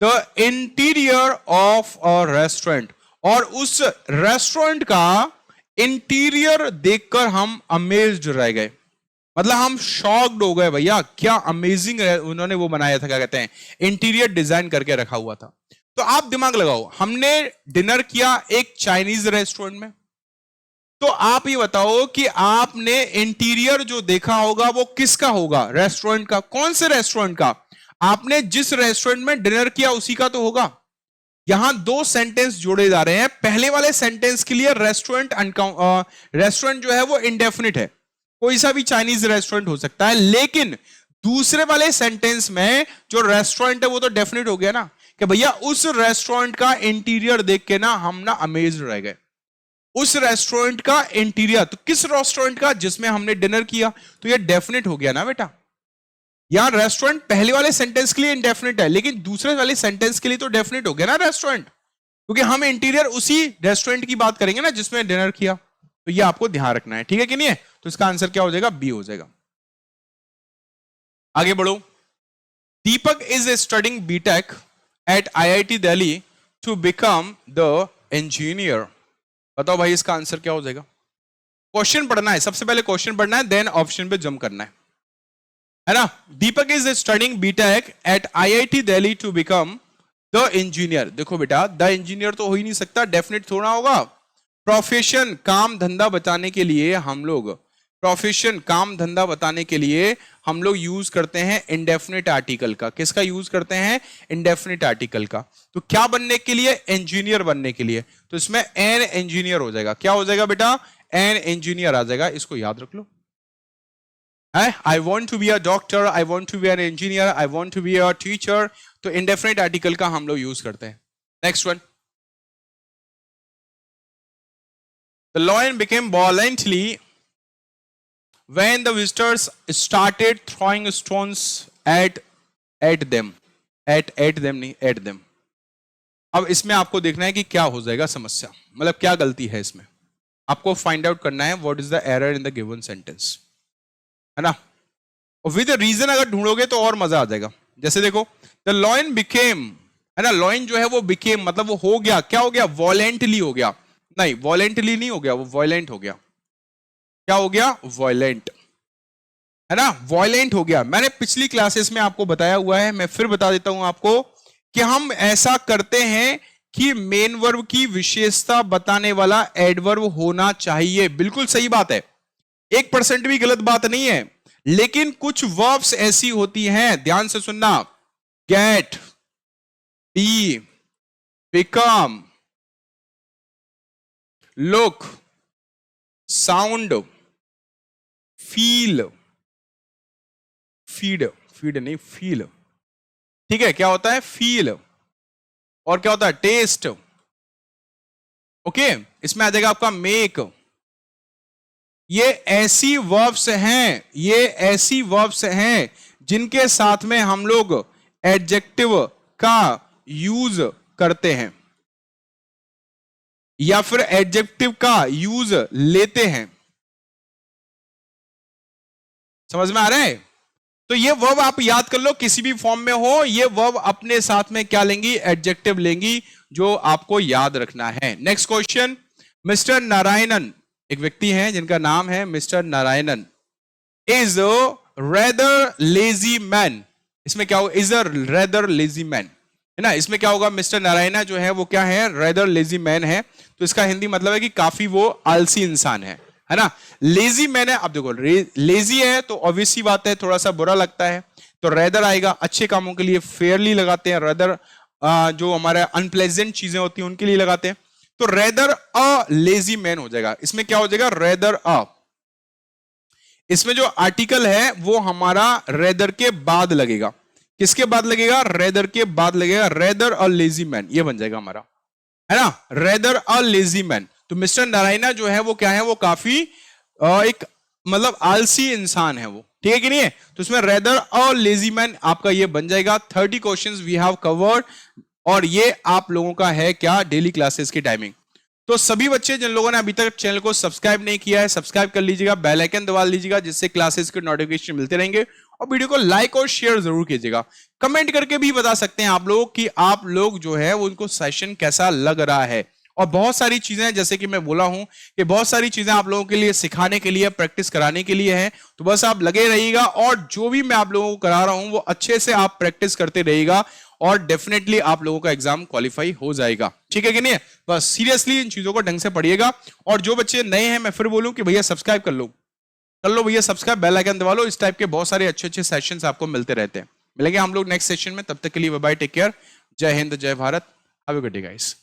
the interior of a restaurant, और उस रेस्टोरेंट का इंटीरियर देखकर हम अमेज्ड रह गए, मतलब हम शॉक्ड हो गए, भैया क्या अमेजिंग उन्होंने वो बनाया था, क्या कहते हैं, इंटीरियर डिजाइन करके रखा हुआ था। तो आप दिमाग लगाओ, हमने डिनर किया एक चाइनीज रेस्टोरेंट में, तो आप ये बताओ कि आपने इंटीरियर जो देखा होगा वो किसका होगा, रेस्टोरेंट का। कौन से रेस्टोरेंट का, आपने जिस रेस्टोरेंट में डिनर किया उसी का तो होगा। यहां दो सेंटेंस जोड़े जा रहे हैं, पहले वाले सेंटेंस के लिए रेस्टोरेंट रेस्टोरेंट जो है वो इंडेफिनिट है, कोई सा भी चाइनीज रेस्टोरेंट हो सकता है, लेकिन दूसरे वाले सेंटेंस में जो रेस्टोरेंट है वो तो डेफिनेट हो गया ना, कि भैया उस रेस्टोरेंट का इंटीरियर देख के ना हम ना अमेज्ड रह गए। उस रेस्टोरेंट का इंटीरियर, तो किस रेस्टोरेंट का, जिसमें हमने डिनर किया, तो ये डेफिनेट हो गया ना बेटा। यहां रेस्टोरेंट पहले वाले सेंटेंस के लिए इंडेफिनिट है, लेकिन दूसरे वाले सेंटेंस के लिए तो डेफिनेट हो गया ना रेस्टोरेंट, क्योंकि हम इंटीरियर उसी रेस्टोरेंट की बात करेंगे ना जिसमें डिनर किया। तो ये आपको ध्यान रखना है, ठीक है कि नहीं है। तो इसका आंसर क्या हो जाएगा, बी हो जाएगा। आगे बढ़ो। Deepak is studying BTech at IIT Delhi to become the engineer. बताओ भाई इसका आंसर क्या हो जाएगा। क्वेश्चन पढ़ना है, सबसे पहले क्वेश्चन पढ़ना है, देन ऑप्शन पे जंप करना है ना। Deepak is studying BTech at IIT Delhi to become the engineer. देखो बेटा, द इंजीनियर तो हो ही नहीं सकता, डेफिनेट थोड़ा होगा। प्रोफेशन, काम धंधा बताने के लिए हम लोग, प्रोफेशन काम धंधा बताने के लिए हम लोग यूज करते हैं इंडेफिनिट आर्टिकल का। किसका यूज करते हैं, इंडेफिनिट आर्टिकल का। तो क्या बनने के लिए, इंजीनियर बनने के लिए। तो इसमें एन इंजीनियर हो जाएगा। क्या हो जाएगा बेटा, एन इंजीनियर आ जाएगा, इसको याद रख लो। I want to be a doctor, I want to be an engineer, I want to be a teacher. तो इंडेफिनिट आर्टिकल का हम लोग यूज करते हैं। Next one, the lion became violently when the visitors started throwing stones at them नहीं at them। अब इसमें आपको देखना है कि क्या हो जाएगा समस्या, मतलब क्या गलती है इसमें, आपको फाइंड आउट करना है what is the error in the given sentence, है ना। और विद रीजन अगर ढूंढोगे तो और मजा आ जाएगा। जैसे देखो, द लॉयन बिकेम, है ना, लॉयन जो है वो बिकेम मतलब वो हो गया, क्या हो गया, वॉलेंटली हो गया। नहीं, वॉलेंटली नहीं हो गया, वो वॉयलेंट हो गया। क्या हो गया, वॉयलेंट, है ना, वॉयलेंट हो गया। मैंने पिछली क्लासेस में आपको बताया हुआ है, मैं फिर बता देता हूं आपको कि हम ऐसा करते हैं कि मेन वर्ब की विशेषता बताने वाला एडवर्ब होना चाहिए। बिल्कुल सही बात है, 1% भी गलत बात नहीं है। लेकिन कुछ वर्ब्स ऐसी होती हैं, ध्यान से सुनना, get, be, become, look, sound, feel, feed, feed नहीं फील, ठीक है, क्या होता है फील, और क्या होता है टेस्ट, ओके, इसमें आ जाएगा आपका मेक। ये ऐसी वर्ब्स हैं, ये ऐसी वर्ब्स हैं जिनके साथ में हम लोग एडजेक्टिव का यूज करते हैं या फिर एडजेक्टिव का यूज लेते हैं। समझ में आ रहा है? तो ये वर्ब आप याद कर लो, किसी भी फॉर्म में हो, ये वर्ब अपने साथ में क्या लेंगी, एडजेक्टिव लेंगी, जो आपको याद रखना है। नेक्स्ट क्वेश्चन, मिस्टर नारायणन, एक व्यक्ति हैं जिनका नाम है mister Narayanan, is rather lazy man. इसमें क्या होगा, is a rather lazy man, है ना। इसमें क्या होगा, मिस्टर नारायणा जो है वो क्या है, रेदर लेजी मैन है। तो इसका हिंदी मतलब है कि काफी वो आलसी इंसान है ना। लेजी मैन है, अब देखो लेजी है तो ऑब्वियस सी बात है थोड़ा सा बुरा लगता है, तो रेदर आएगा, अच्छे कामों के लिए फेयरली लगाते हैं, रेदर जो हमारे अनप्लेजेंट चीजें होती हैं उनके लिए लगाते हैं, तो रेदर अ लेजी मैन हो जाएगा। इसमें क्या हो जाएगा, रेदर अ, इसमें जो आर्टिकल है वो हमारा रेदर के बाद लगेगा। किसके बाद लगेगा, रेदर के बाद लगेगा, रेदर अ लेजी मैन, ये बन जाएगा हमारा, है ना, रेदर अ लेजी मैन। तो मिस्टर नारायणा जो है वो क्या है, वो काफी एक मतलब आलसी इंसान है वो, ठीक है कि नहीं है। तो इसमें रेदर अ लेजी मैन आपका ये बन जाएगा। 30 क्वेश्चंस वी हैव कवर्ड, और ये आप लोगों का है क्या, डेली क्लासेस की टाइमिंग। तो सभी बच्चे जिन लोगों ने अभी तक चैनल को सब्सक्राइब नहीं किया है, सब्सक्राइब कर लीजिएगा, बेल आइकन दबा लीजिएगा, जिससे क्लासेस के नोटिफिकेशन मिलते रहेंगे। और वीडियो को लाइक और शेयर जरूर कीजिएगा। कमेंट करके भी बता सकते हैं आप लोग कि आप लोग जो है उनको सेशन कैसा लग रहा है। और बहुत सारी चीजें, जैसे कि मैं बोला हूं कि बहुत सारी चीजें आप लोगों के लिए सिखाने के लिए, प्रैक्टिस कराने के लिए है। तो बस आप लगे रहिएगा, और जो भी मैं आप लोगों को करा रहा हूं वो अच्छे से आप प्रैक्टिस करते रहिएगा, और डेफिनेटली आप लोगों का एग्जाम क्वालिफाई हो जाएगा, ठीक है कि नहीं। बस सीरियसली इन चीजों को ढंग से पढ़िएगा। और जो बच्चे नए हैं, मैं फिर बोलूं कि भैया सब्सक्राइब कर लो भैया सब्सक्राइब, बेल आइकन दबा लो। इस टाइप के बहुत सारे अच्छे अच्छे सेशंस आपको मिलते रहते हैं। मिलेंगे हम लोग नेक्स्ट सेशन में, तब तक के लिए बाय बाय, टेक केयर, जय हिंद, जय Bharat, have a good day guys.